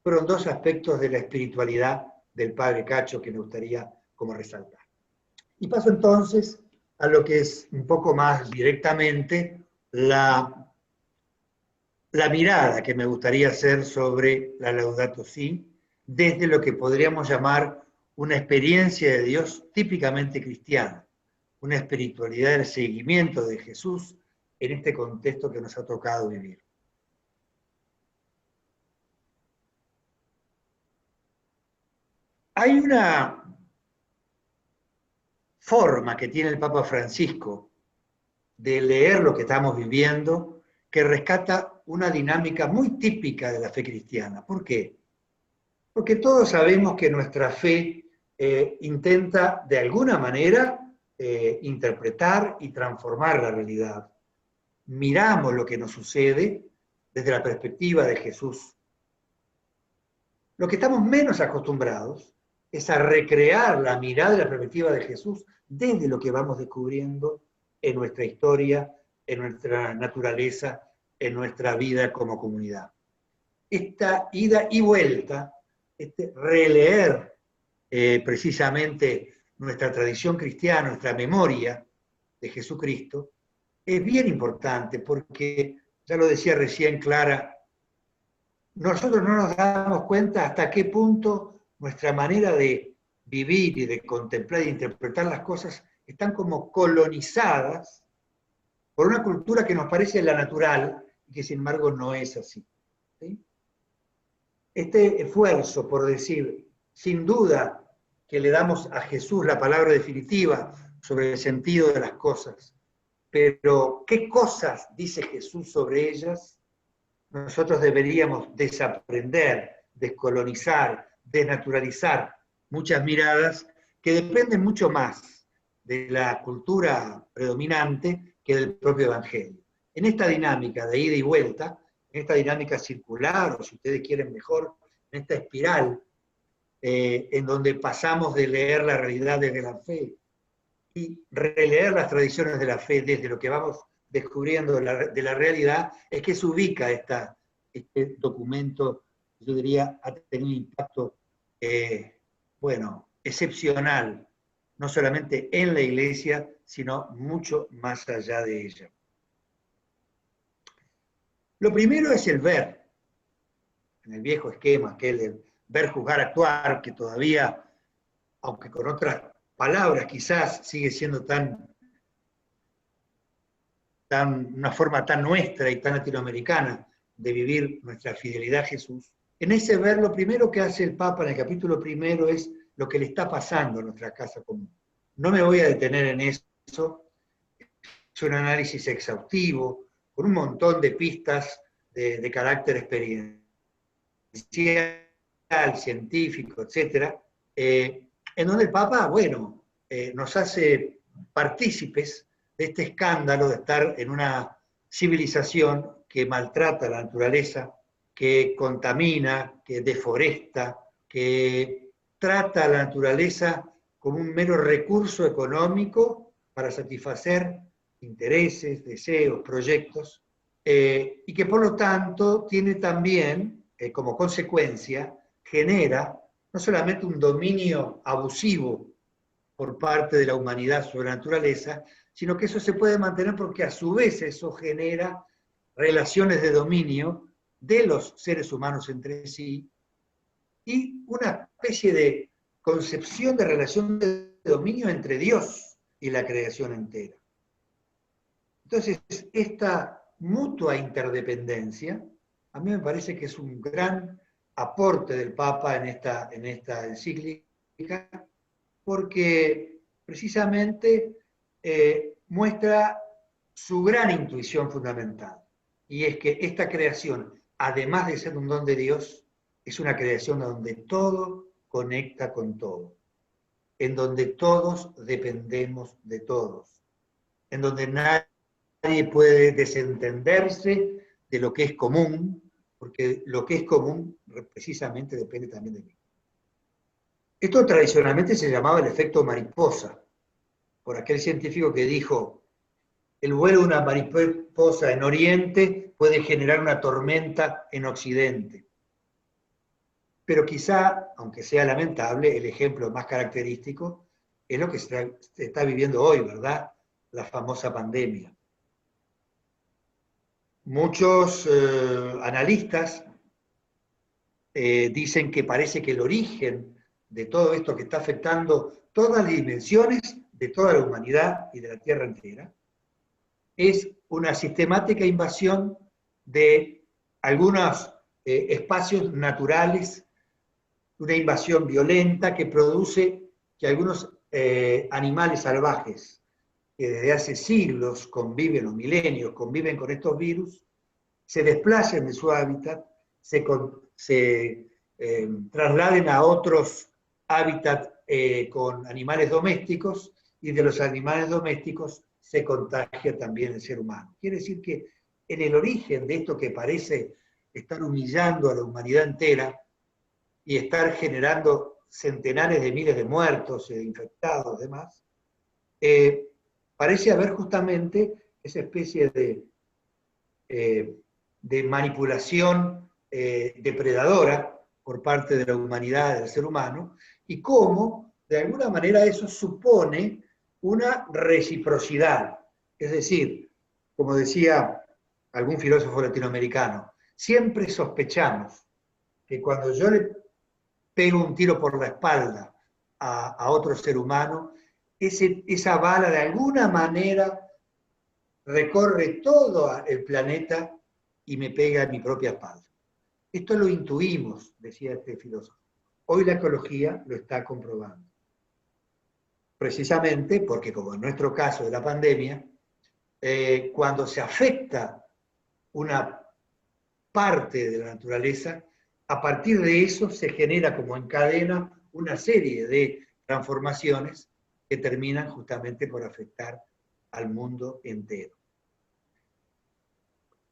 fueron 2 aspectos de la espiritualidad del padre Cacho que me gustaría como resaltar. Y paso entonces a lo que es un poco más directamente la mirada que me gustaría hacer sobre la Laudato Si, desde lo que podríamos llamar una experiencia de Dios típicamente cristiana, una espiritualidad del seguimiento de Jesús en este contexto que nos ha tocado vivir. Hay una forma que tiene el Papa Francisco de leer lo que estamos viviendo que rescata una dinámica muy típica de la fe cristiana. ¿Por qué? Porque todos sabemos que nuestra fe intenta de alguna manera interpretar y transformar la realidad. miramos lo que nos sucede desde la perspectiva de Jesús. Lo que estamos menos acostumbrados es a recrear la mirada y la perspectiva de Jesús desde lo que vamos descubriendo en nuestra historia, en nuestra naturaleza, en nuestra vida como comunidad. Esta ida y vuelta, este releer precisamente nuestra tradición cristiana, nuestra memoria de Jesucristo, es bien importante porque, ya lo decía recién Clara, nosotros no nos damos cuenta hasta qué punto nuestra manera de vivir y de contemplar y de interpretar las cosas están como colonizadas por una cultura que nos parece la natural y que sin embargo no es así. ¿Sí? Este esfuerzo por decir, sin duda, que le damos a Jesús la palabra definitiva sobre el sentido de las cosas, pero ¿qué cosas dice Jesús sobre ellas? Nosotros deberíamos desaprender, descolonizar, desnaturalizar muchas miradas que dependen mucho más de la cultura predominante que del propio Evangelio. En esta dinámica de ida y vuelta, en esta dinámica circular, o si ustedes quieren mejor, en esta espiral, en donde pasamos de leer la realidad desde la fe y releer las tradiciones de la fe desde lo que vamos descubriendo de la realidad, es que se ubica este documento, yo diría, ha tenido un impacto, bueno, excepcional, no solamente en la Iglesia, sino mucho más allá de ella. Lo primero es el ver, en el viejo esquema, aquel de ver, juzgar, actuar, que todavía, aunque con otras palabras quizás, sigue siendo una forma tan nuestra y tan latinoamericana de vivir nuestra fidelidad a Jesús. En ese ver, lo primero que hace el Papa en el capítulo primero es lo que le está pasando a nuestra casa común. No me voy a detener en eso, es un análisis exhaustivo, con un montón de pistas de carácter experiencial, científico, etc., en donde el Papa, bueno, nos hace partícipes de este escándalo de estar en una civilización que maltrata la naturaleza, que contamina, que deforesta, que trata a la naturaleza como un mero recurso económico para satisfacer intereses, deseos, proyectos, y que por lo tanto tiene también, como consecuencia, genera no solamente un dominio abusivo por parte de la humanidad sobre la naturaleza, sino que eso se puede mantener porque a su vez eso genera relaciones de dominio de los seres humanos entre sí y una especie de concepción de relación de dominio entre Dios y la creación entera. Entonces, esta mutua interdependencia, a mí me parece que es un gran aporte del Papa en esta encíclica, porque precisamente muestra su gran intuición fundamental, y es que esta creación, además de ser un don de Dios, es una creación donde todo conecta con todo, en donde todos dependemos de todos, en donde nadie puede desentenderse de lo que es común, porque lo que es común precisamente depende también de mí. Esto tradicionalmente se llamaba el efecto mariposa, por aquel científico que dijo, el vuelo de una mariposa en Oriente puede generar una tormenta en Occidente. Pero quizá, aunque sea lamentable, el ejemplo más característico es lo que se está viviendo hoy, ¿verdad? La famosa pandemia. Muchos analistas dicen que parece que el origen de todo esto que está afectando todas las dimensiones de toda la humanidad y de la Tierra entera es una sistemática invasión de algunos espacios naturales, una invasión violenta que produce que algunos animales salvajes que desde hace siglos conviven, o milenios, conviven con estos virus, se desplacen de su hábitat, se trasladen a otros hábitats con animales domésticos, y de los animales domésticos se contagia también el ser humano. Quiere decir que en el origen de esto que parece estar humillando a la humanidad entera y estar generando centenares de miles de muertos, infectados, demás, parece haber justamente esa especie de manipulación depredadora por parte de la humanidad, del ser humano, y cómo, de alguna manera, eso supone una reciprocidad. Es decir, como decía algún filósofo latinoamericano, siempre sospechamos que cuando yo le pego un tiro por la espalda a otro ser humano, esa bala de alguna manera recorre todo el planeta y me pega en mi propia espalda. Esto lo intuimos, decía este filósofo. Hoy la ecología lo está comprobando. Precisamente porque, como en nuestro caso de la pandemia, cuando se afecta una parte de la naturaleza, a partir de eso se genera como en cadena una serie de transformaciones que terminan justamente por afectar al mundo entero.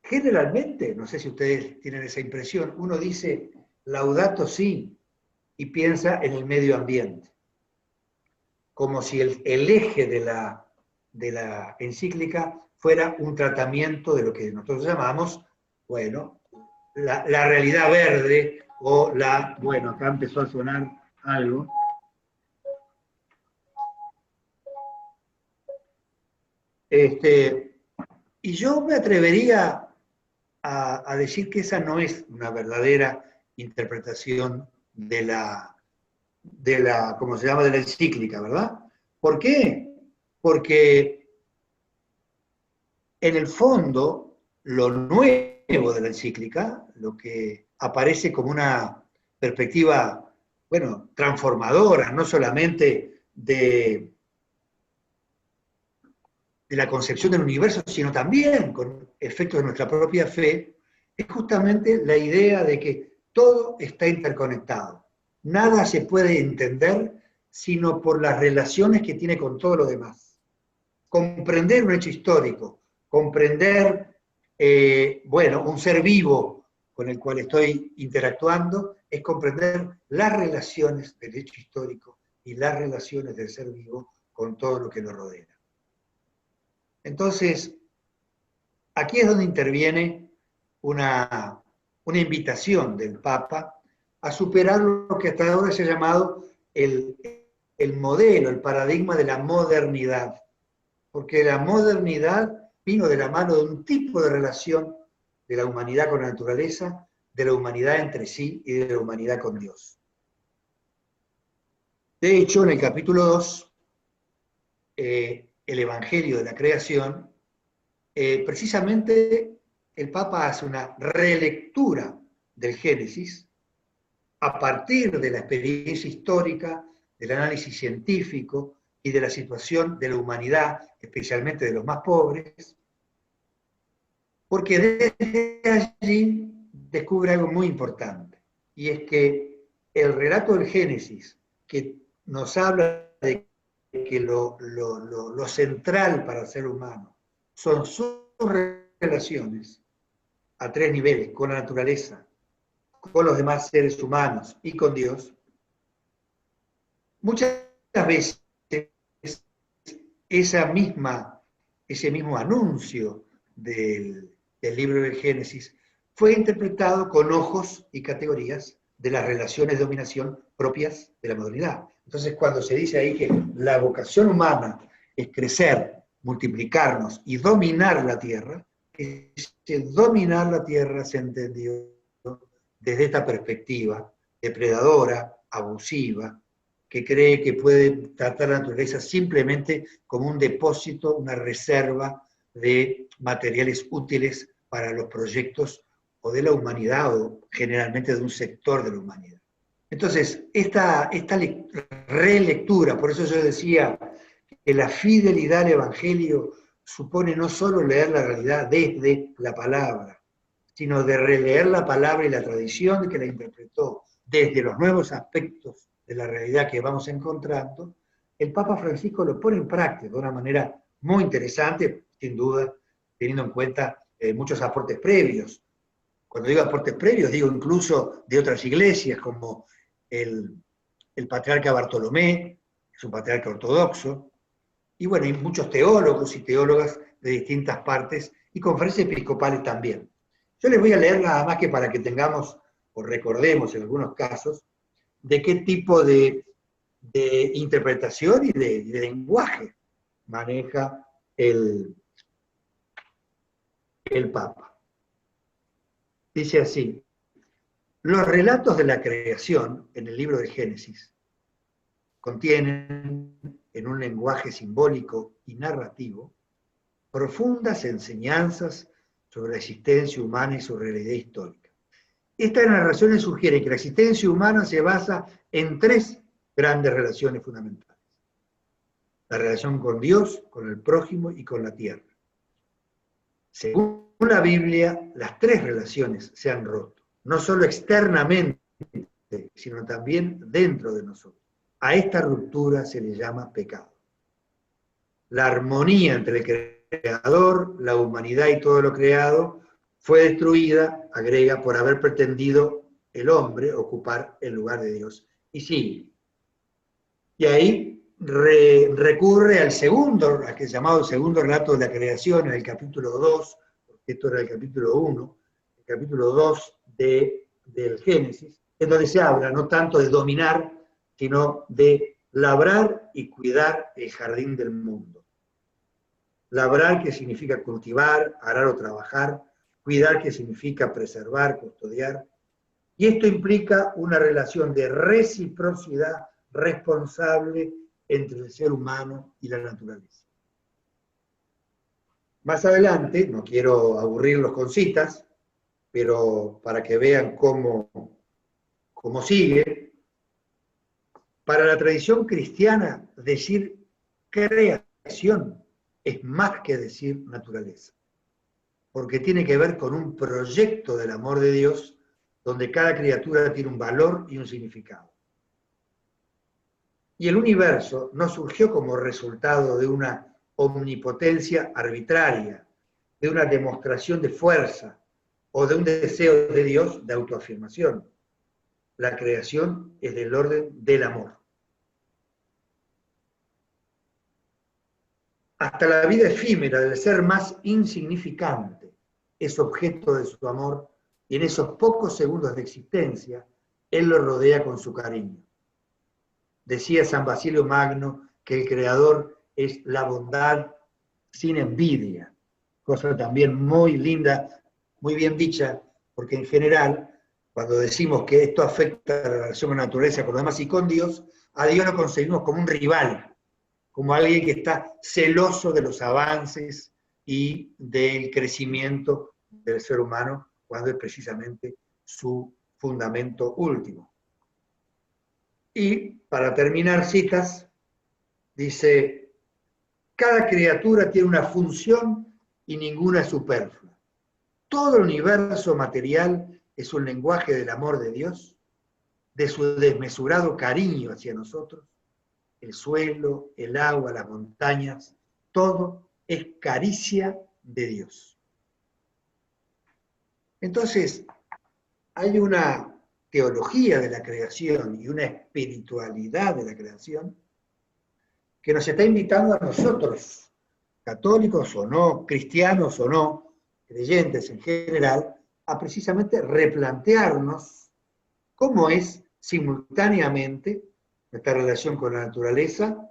Generalmente, no sé si ustedes tienen esa impresión, uno dice Laudato Si y piensa en el medio ambiente, como si el eje de la encíclica fuera un tratamiento de lo que nosotros llamamos, bueno, la realidad verde o bueno, acá empezó a sonar algo. Y yo me atrevería a decir que esa no es una verdadera interpretación de la, ¿cómo se llama?, de la encíclica, ¿verdad? ¿Por qué? Porque en el fondo, lo nuevo de la encíclica, lo que aparece como una perspectiva, bueno, transformadora, no solamente de la concepción del universo, sino también con efectos de nuestra propia fe, es justamente la idea de que todo está interconectado. Nada se puede entender sino por las relaciones que tiene con todo lo demás. Comprender un hecho histórico, comprender, bueno, un ser vivo con el cual estoy interactuando, es comprender las relaciones del hecho histórico y las relaciones del ser vivo con todo lo que lo rodea. Entonces, aquí es donde interviene una invitación del Papa a superar lo que hasta ahora se ha llamado el modelo, el paradigma de la modernidad. Porque la modernidad vino de la mano de un tipo de relación de la humanidad con la naturaleza, de la humanidad entre sí y de la humanidad con Dios. De hecho, en el capítulo 2, el Evangelio de la Creación, precisamente el Papa hace una relectura del Génesis a partir de la experiencia histórica, del análisis científico y de la situación de la humanidad, especialmente de los más pobres, porque desde allí descubre algo muy importante, y es que el relato del Génesis, que nos habla de que lo central para el ser humano son sus relaciones a tres niveles, con la naturaleza, con los demás seres humanos y con Dios, muchas veces ese mismo anuncio del libro del Génesis fue interpretado con ojos y categorías de las relaciones de dominación propias de la modernidad. Entonces, cuando se dice ahí que la vocación humana es crecer, multiplicarnos y dominar la tierra, ese dominar la tierra se entendió desde esta perspectiva depredadora, abusiva, que cree que puede tratar la naturaleza simplemente como un depósito, una reserva de materiales útiles para los proyectos o de la humanidad o generalmente de un sector de la humanidad. Entonces, esta relectura, por eso yo decía que la fidelidad al Evangelio supone no solo leer la realidad desde la palabra, sino de releer la palabra y la tradición que la interpretó desde los nuevos aspectos de la realidad que vamos encontrando, el Papa Francisco lo pone en práctica de una manera muy interesante, sin duda, teniendo en cuenta muchos aportes previos. Cuando digo aportes previos, digo incluso de otras iglesias, como el patriarca Bartolomé, que es un patriarca ortodoxo, y bueno, hay muchos teólogos y teólogas de distintas partes, y conferencias episcopales también. Yo les voy a leer nada más que para que tengamos, o recordemos en algunos casos, de qué tipo de interpretación y de lenguaje maneja el Papa. Dice así: los relatos de la creación en el libro de Génesis contienen, en un lenguaje simbólico y narrativo, profundas enseñanzas sobre la existencia humana y su realidad histórica. Estas narraciones sugieren que la existencia humana se basa en tres grandes relaciones fundamentales: la relación con Dios, con el prójimo y con la tierra. Según la Biblia, las tres relaciones se han roto, no solo externamente, sino también dentro de nosotros. A esta ruptura se le llama pecado. La armonía entre el Creador, la humanidad y todo lo creado fue destruida, agrega, por haber pretendido el hombre ocupar el lugar de Dios. Y sigue. Y ahí recurre al que es llamado el segundo relato de la creación, en el capítulo 2, porque esto era el capítulo 1, el capítulo 2 del Génesis, en donde se habla no tanto de dominar, sino de labrar y cuidar el jardín del mundo. Labrar, que significa cultivar, arar o trabajar; cuidar, que significa preservar, custodiar. Y esto implica una relación de reciprocidad responsable entre el ser humano y la naturaleza. Más adelante, no quiero aburrirlos con citas, pero para que vean cómo sigue, para la tradición cristiana, decir creación es más que decir naturaleza, porque tiene que ver con un proyecto del amor de Dios, donde cada criatura tiene un valor y un significado. Y el universo no surgió como resultado de una omnipotencia arbitraria, de una demostración de fuerza o de un deseo de Dios de autoafirmación. La creación es del orden del amor. Hasta la vida efímera del ser más insignificante es objeto de su amor, y en esos pocos segundos de existencia, Él lo rodea con su cariño. Decía San Basilio Magno que el Creador es la bondad sin envidia, cosa también muy linda, muy bien dicha, porque en general, cuando decimos que esto afecta a la relación con la naturaleza, con los demás y con Dios, a Dios lo concebimos como un rival, como alguien que está celoso de los avances y del crecimiento del ser humano, cuando es precisamente su fundamento último. Y para terminar citas, dice: cada criatura tiene una función y ninguna es superflua. Todo el universo material es un lenguaje del amor de Dios, de su desmesurado cariño hacia nosotros. El suelo, el agua, las montañas, todo es caricia de Dios. Entonces, hay una teología de la creación y una espiritualidad de la creación que nos está invitando a nosotros, católicos o no, cristianos o no, creyentes en general, a precisamente replantearnos cómo es simultáneamente nuestra relación con la naturaleza,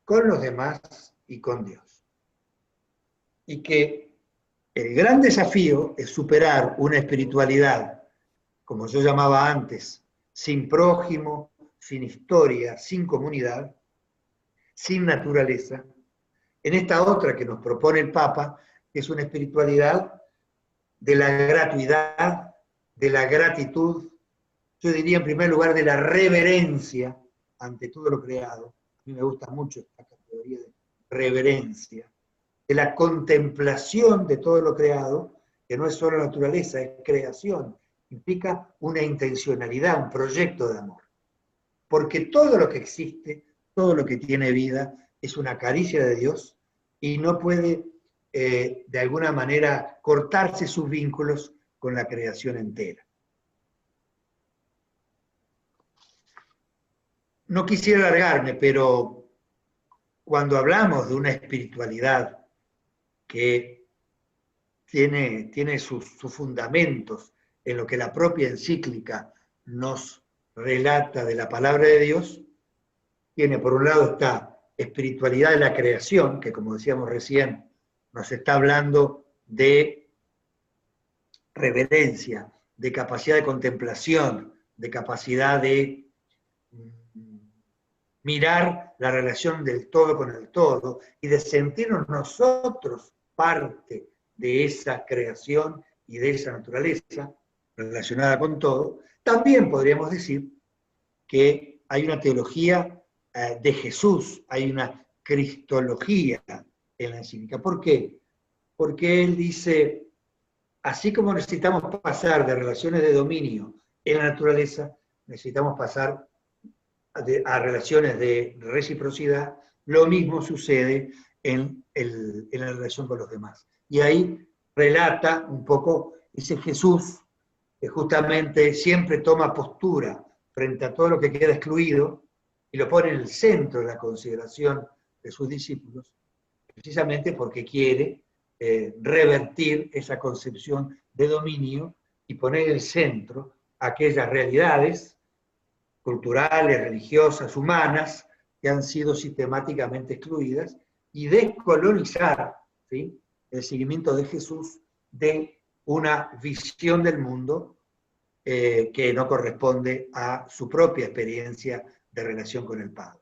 con los demás y con Dios. Y que el gran desafío es superar una espiritualidad, como yo llamaba antes, sin prójimo, sin historia, sin comunidad, sin naturaleza, en esta otra que nos propone el Papa, que es una espiritualidad de la gratuidad, de la gratitud, yo diría en primer lugar de la reverencia ante todo lo creado. A mí me gusta mucho esta categoría de reverencia, de la contemplación de todo lo creado, que no es solo naturaleza, es creación, implica una intencionalidad, un proyecto de amor. Porque todo lo que existe, todo lo que tiene vida, es una caricia de Dios, y no puede de alguna manera cortarse sus vínculos con la creación entera. No quisiera alargarme, pero cuando hablamos de una espiritualidad que tiene sus fundamentos en lo que la propia encíclica nos relata de la palabra de Dios, tiene por un lado esta espiritualidad de la creación, que como decíamos recién, nos está hablando de reverencia, de capacidad de contemplación, de capacidad de mirar la relación del todo con el todo y de sentirnos nosotros parte de esa creación y de esa naturaleza relacionada con todo. También podríamos decir que hay una teología de Jesús, hay una cristología en la encíclica. ¿Por qué? Porque él dice, así como necesitamos pasar de relaciones de dominio en la naturaleza, necesitamos pasar a relaciones de reciprocidad, lo mismo sucede en la relación con los demás. Y ahí relata un poco ese Jesús que justamente siempre toma postura frente a todo lo que queda excluido y lo pone en el centro de la consideración de sus discípulos, precisamente porque quiere revertir esa concepción de dominio y poner en el centro aquellas realidades culturales, religiosas, humanas, que han sido sistemáticamente excluidas, y descolonizar, ¿sí?, el seguimiento de Jesús de una visión del mundo que no corresponde a su propia experiencia de relación con el Padre.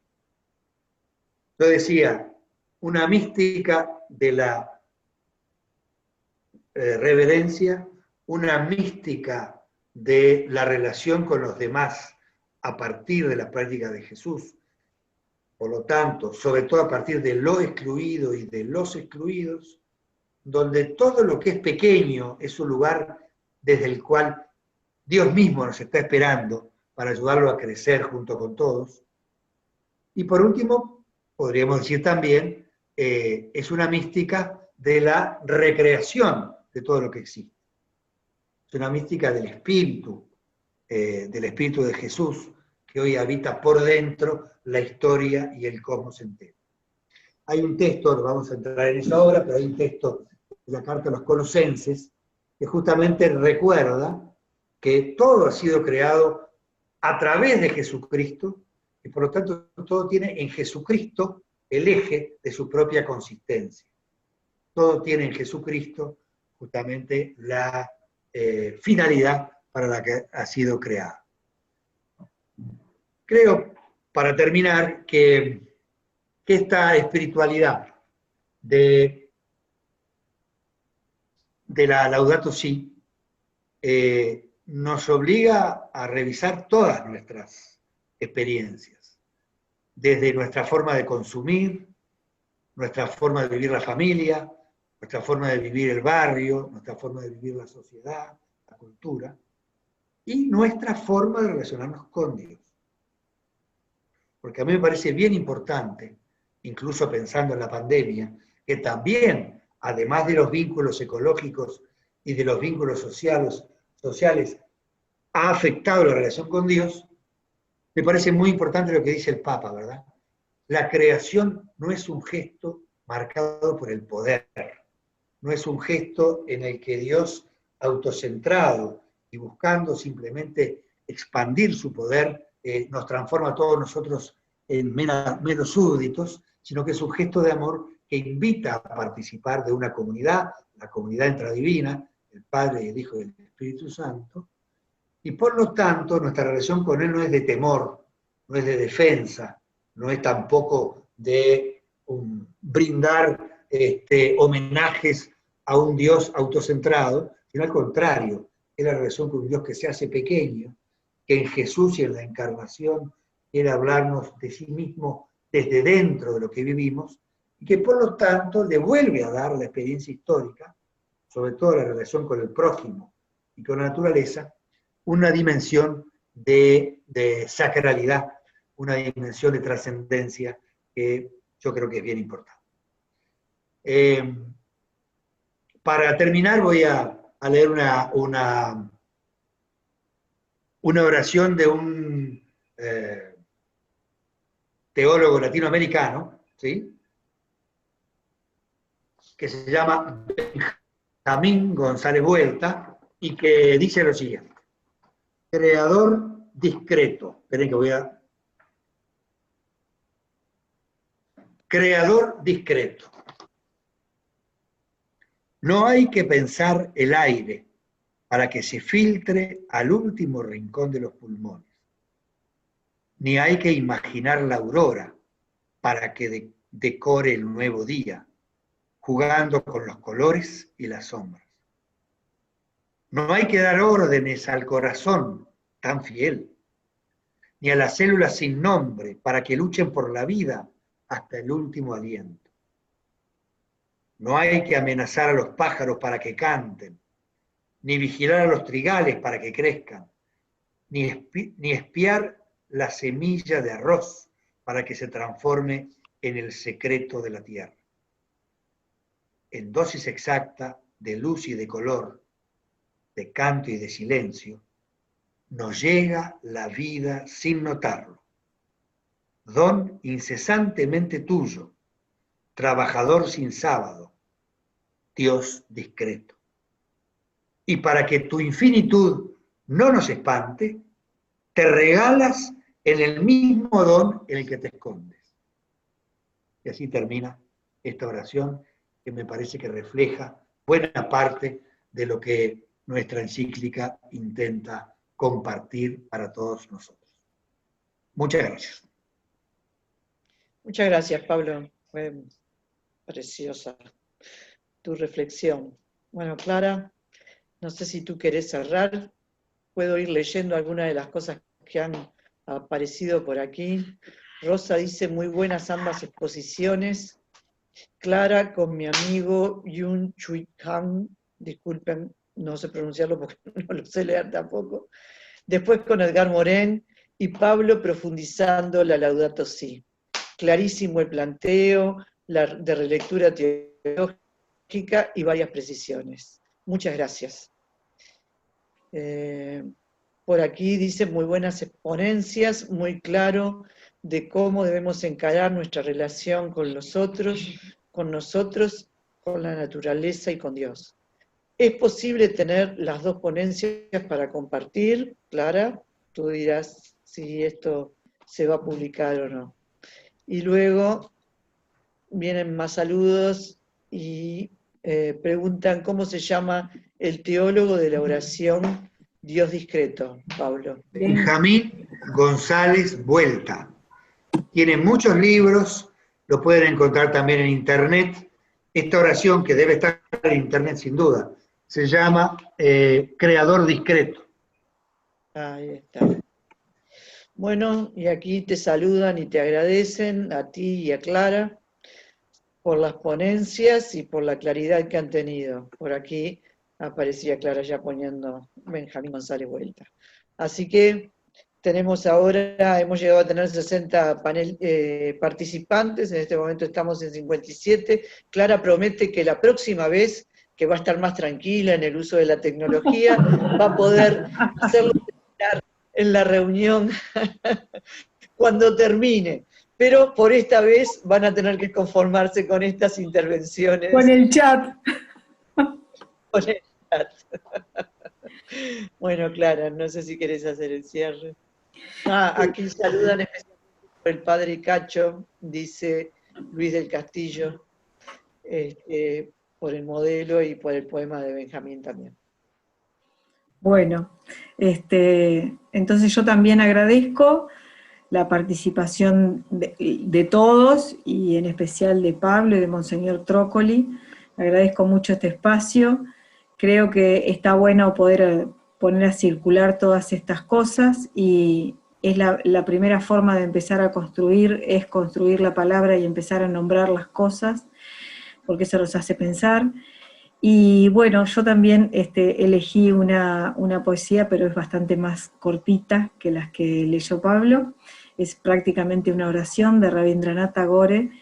Yo decía, una mística de la reverencia, una mística de la relación con los demás a partir de la práctica de Jesús. Por lo tanto, sobre todo a partir de lo excluido y de los excluidos, donde todo lo que es pequeño es un lugar desde el cual Dios mismo nos está esperando para ayudarlo a crecer junto con todos. Y por último, podríamos decir también, es una mística de la recreación de todo lo que existe. Es una mística del Espíritu de Jesús, que hoy habita por dentro la historia y el cosmos entero. Hay un texto, no vamos a entrar en eso ahora, pero hay un texto de la carta a los Colosenses que justamente recuerda que todo ha sido creado a través de Jesucristo y por lo tanto todo tiene en Jesucristo el eje de su propia consistencia. Todo tiene en Jesucristo justamente la finalidad para la que ha sido creado. Creo, para terminar, que esta espiritualidad de la Laudato Si nos obliga a revisar todas nuestras experiencias, desde nuestra forma de consumir, nuestra forma de vivir la familia, nuestra forma de vivir el barrio, nuestra forma de vivir la sociedad, la cultura, y nuestra forma de relacionarnos con Dios. Porque a mí me parece bien importante, incluso pensando en la pandemia, que también, además de los vínculos ecológicos y de los vínculos sociales, ha afectado la relación con Dios. Me parece muy importante lo que dice el Papa, ¿verdad? La creación no es un gesto marcado por el poder, no es un gesto en el que Dios, autocentrado y buscando simplemente expandir su poder, nos transforma a todos nosotros en meros súbditos, sino que es un gesto de amor que invita a participar de una comunidad, la comunidad intradivina, el Padre, el Hijo y el Espíritu Santo, y por lo tanto nuestra relación con Él no es de temor, no es de defensa, no es tampoco de brindar homenajes a un Dios autocentrado, sino al contrario, es la relación con un Dios que se hace pequeño, que en Jesús y en la encarnación quiere hablarnos de sí mismo desde dentro de lo que vivimos, y que por lo tanto le vuelve a dar la experiencia histórica, sobre todo la relación con el prójimo y con la naturaleza, una dimensión de sacralidad, una dimensión de trascendencia que yo creo que es bien importante. Para terminar voy a leer una oración de un teólogo latinoamericano, ¿sí?, que se llama Benjamín González Vuelta, y que dice lo siguiente: creador discreto. Esperen que voy a... Creador discreto. No hay que pensar el aire para que se filtre al último rincón de los pulmones. Ni hay que imaginar la aurora para que decore el nuevo día, jugando con los colores y las sombras. No hay que dar órdenes al corazón tan fiel, ni a las células sin nombre para que luchen por la vida hasta el último aliento. No hay que amenazar a los pájaros para que canten, ni vigilar a los trigales para que crezcan, ni espiar la semilla de arroz para que se transforme en el secreto de la tierra. En dosis exacta de luz y de color, de canto y de silencio, nos llega la vida sin notarlo. Don incesantemente tuyo, trabajador sin sábado, Dios discreto. Y para que tu infinitud no nos espante, te regalas en el mismo don en el que te escondes. Y así termina esta oración, que me parece que refleja buena parte de lo que nuestra encíclica intenta compartir para todos nosotros. Muchas gracias. Muchas gracias, Pablo. Fue preciosa tu reflexión. Bueno, Clara, no sé si tú querés cerrar. Puedo ir leyendo algunas de las cosas que han aparecido por aquí. Rosa dice, muy buenas ambas exposiciones. Clara, con mi amigo Yun Chui Han, disculpen, no sé pronunciarlo porque no lo sé leer tampoco. Después con Edgar Morén y Pablo profundizando la Laudato Si. Clarísimo el planteo, de relectura teológica y varias precisiones. Muchas gracias. Por aquí dice muy buenas exponencias, muy claro de cómo debemos encarar nuestra relación con los otros, con nosotros, con la naturaleza y con Dios. ¿Es posible tener las dos ponencias para compartir? Clara, tú dirás si esto se va a publicar o no. Y luego vienen más saludos y preguntan cómo se llama el teólogo de la oración Dios discreto, Pablo. Benjamín González Vuelta. Tiene muchos libros, lo pueden encontrar también en internet. Esta oración, que debe estar en internet sin duda, se llama Creador discreto. Ahí está. Bueno, y aquí te saludan y te agradecen a ti y a Clara por las ponencias y por la claridad que han tenido. Por aquí aparecía Clara ya poniendo Benjamín González Vuelta. Así que tenemos ahora, hemos llegado a tener 60 participantes, en este momento estamos en 57. Clara promete que la próxima vez, que va a estar más tranquila en el uso de la tecnología, va a poder hacerlo en la reunión cuando termine. Pero por esta vez van a tener que conformarse con estas intervenciones. Con el chat. Con el chat. Bueno, Clara, no sé si querés hacer el cierre. Aquí saludan especialmente por el padre Cacho, dice Luis del Castillo, por el modelo y por el poema de Benjamín también. Bueno, entonces yo también agradezco la participación de todos, y en especial de Pablo y de Monseñor Trócoli. Agradezco mucho este espacio. Creo que está bueno poder poner a circular todas estas cosas, y es la primera forma de empezar a construir, es construir la palabra y empezar a nombrar las cosas, porque eso nos hace pensar. Y bueno, yo también elegí una poesía, pero es bastante más cortita que las que leyó Pablo. Es prácticamente una oración de Rabindranath Tagore,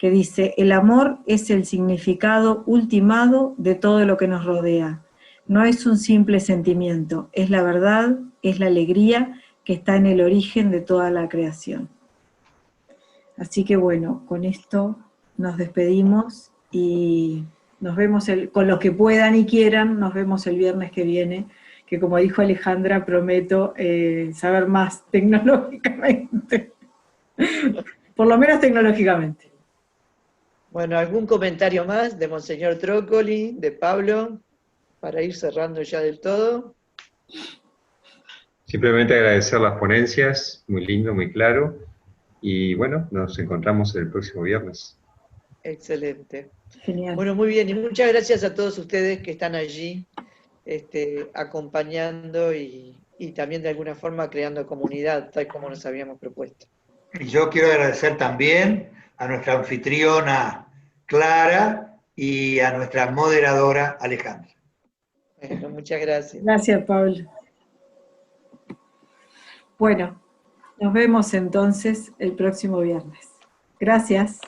que dice: el amor es el significado ultimado de todo lo que nos rodea. No es un simple sentimiento, es la verdad, es la alegría que está en el origen de toda la creación. Así que bueno, con esto nos despedimos y nos vemos, con los que puedan y quieran, nos vemos el viernes que viene, que como dijo Alejandra, prometo saber más tecnológicamente, por lo menos tecnológicamente. Bueno, ¿algún comentario más de Monseñor Trócoli, de Pablo, para ir cerrando ya del todo? Simplemente agradecer las ponencias, muy lindo, muy claro, y bueno, nos encontramos el próximo viernes. Excelente. Genial. Bueno, muy bien, y muchas gracias a todos ustedes que están allí acompañando y también de alguna forma creando comunidad, tal como nos habíamos propuesto. Y yo quiero agradecer también a nuestra anfitriona Clara y a nuestra moderadora Alejandra. Bueno, muchas gracias. Gracias, Pablo. Bueno, nos vemos entonces el próximo viernes. Gracias.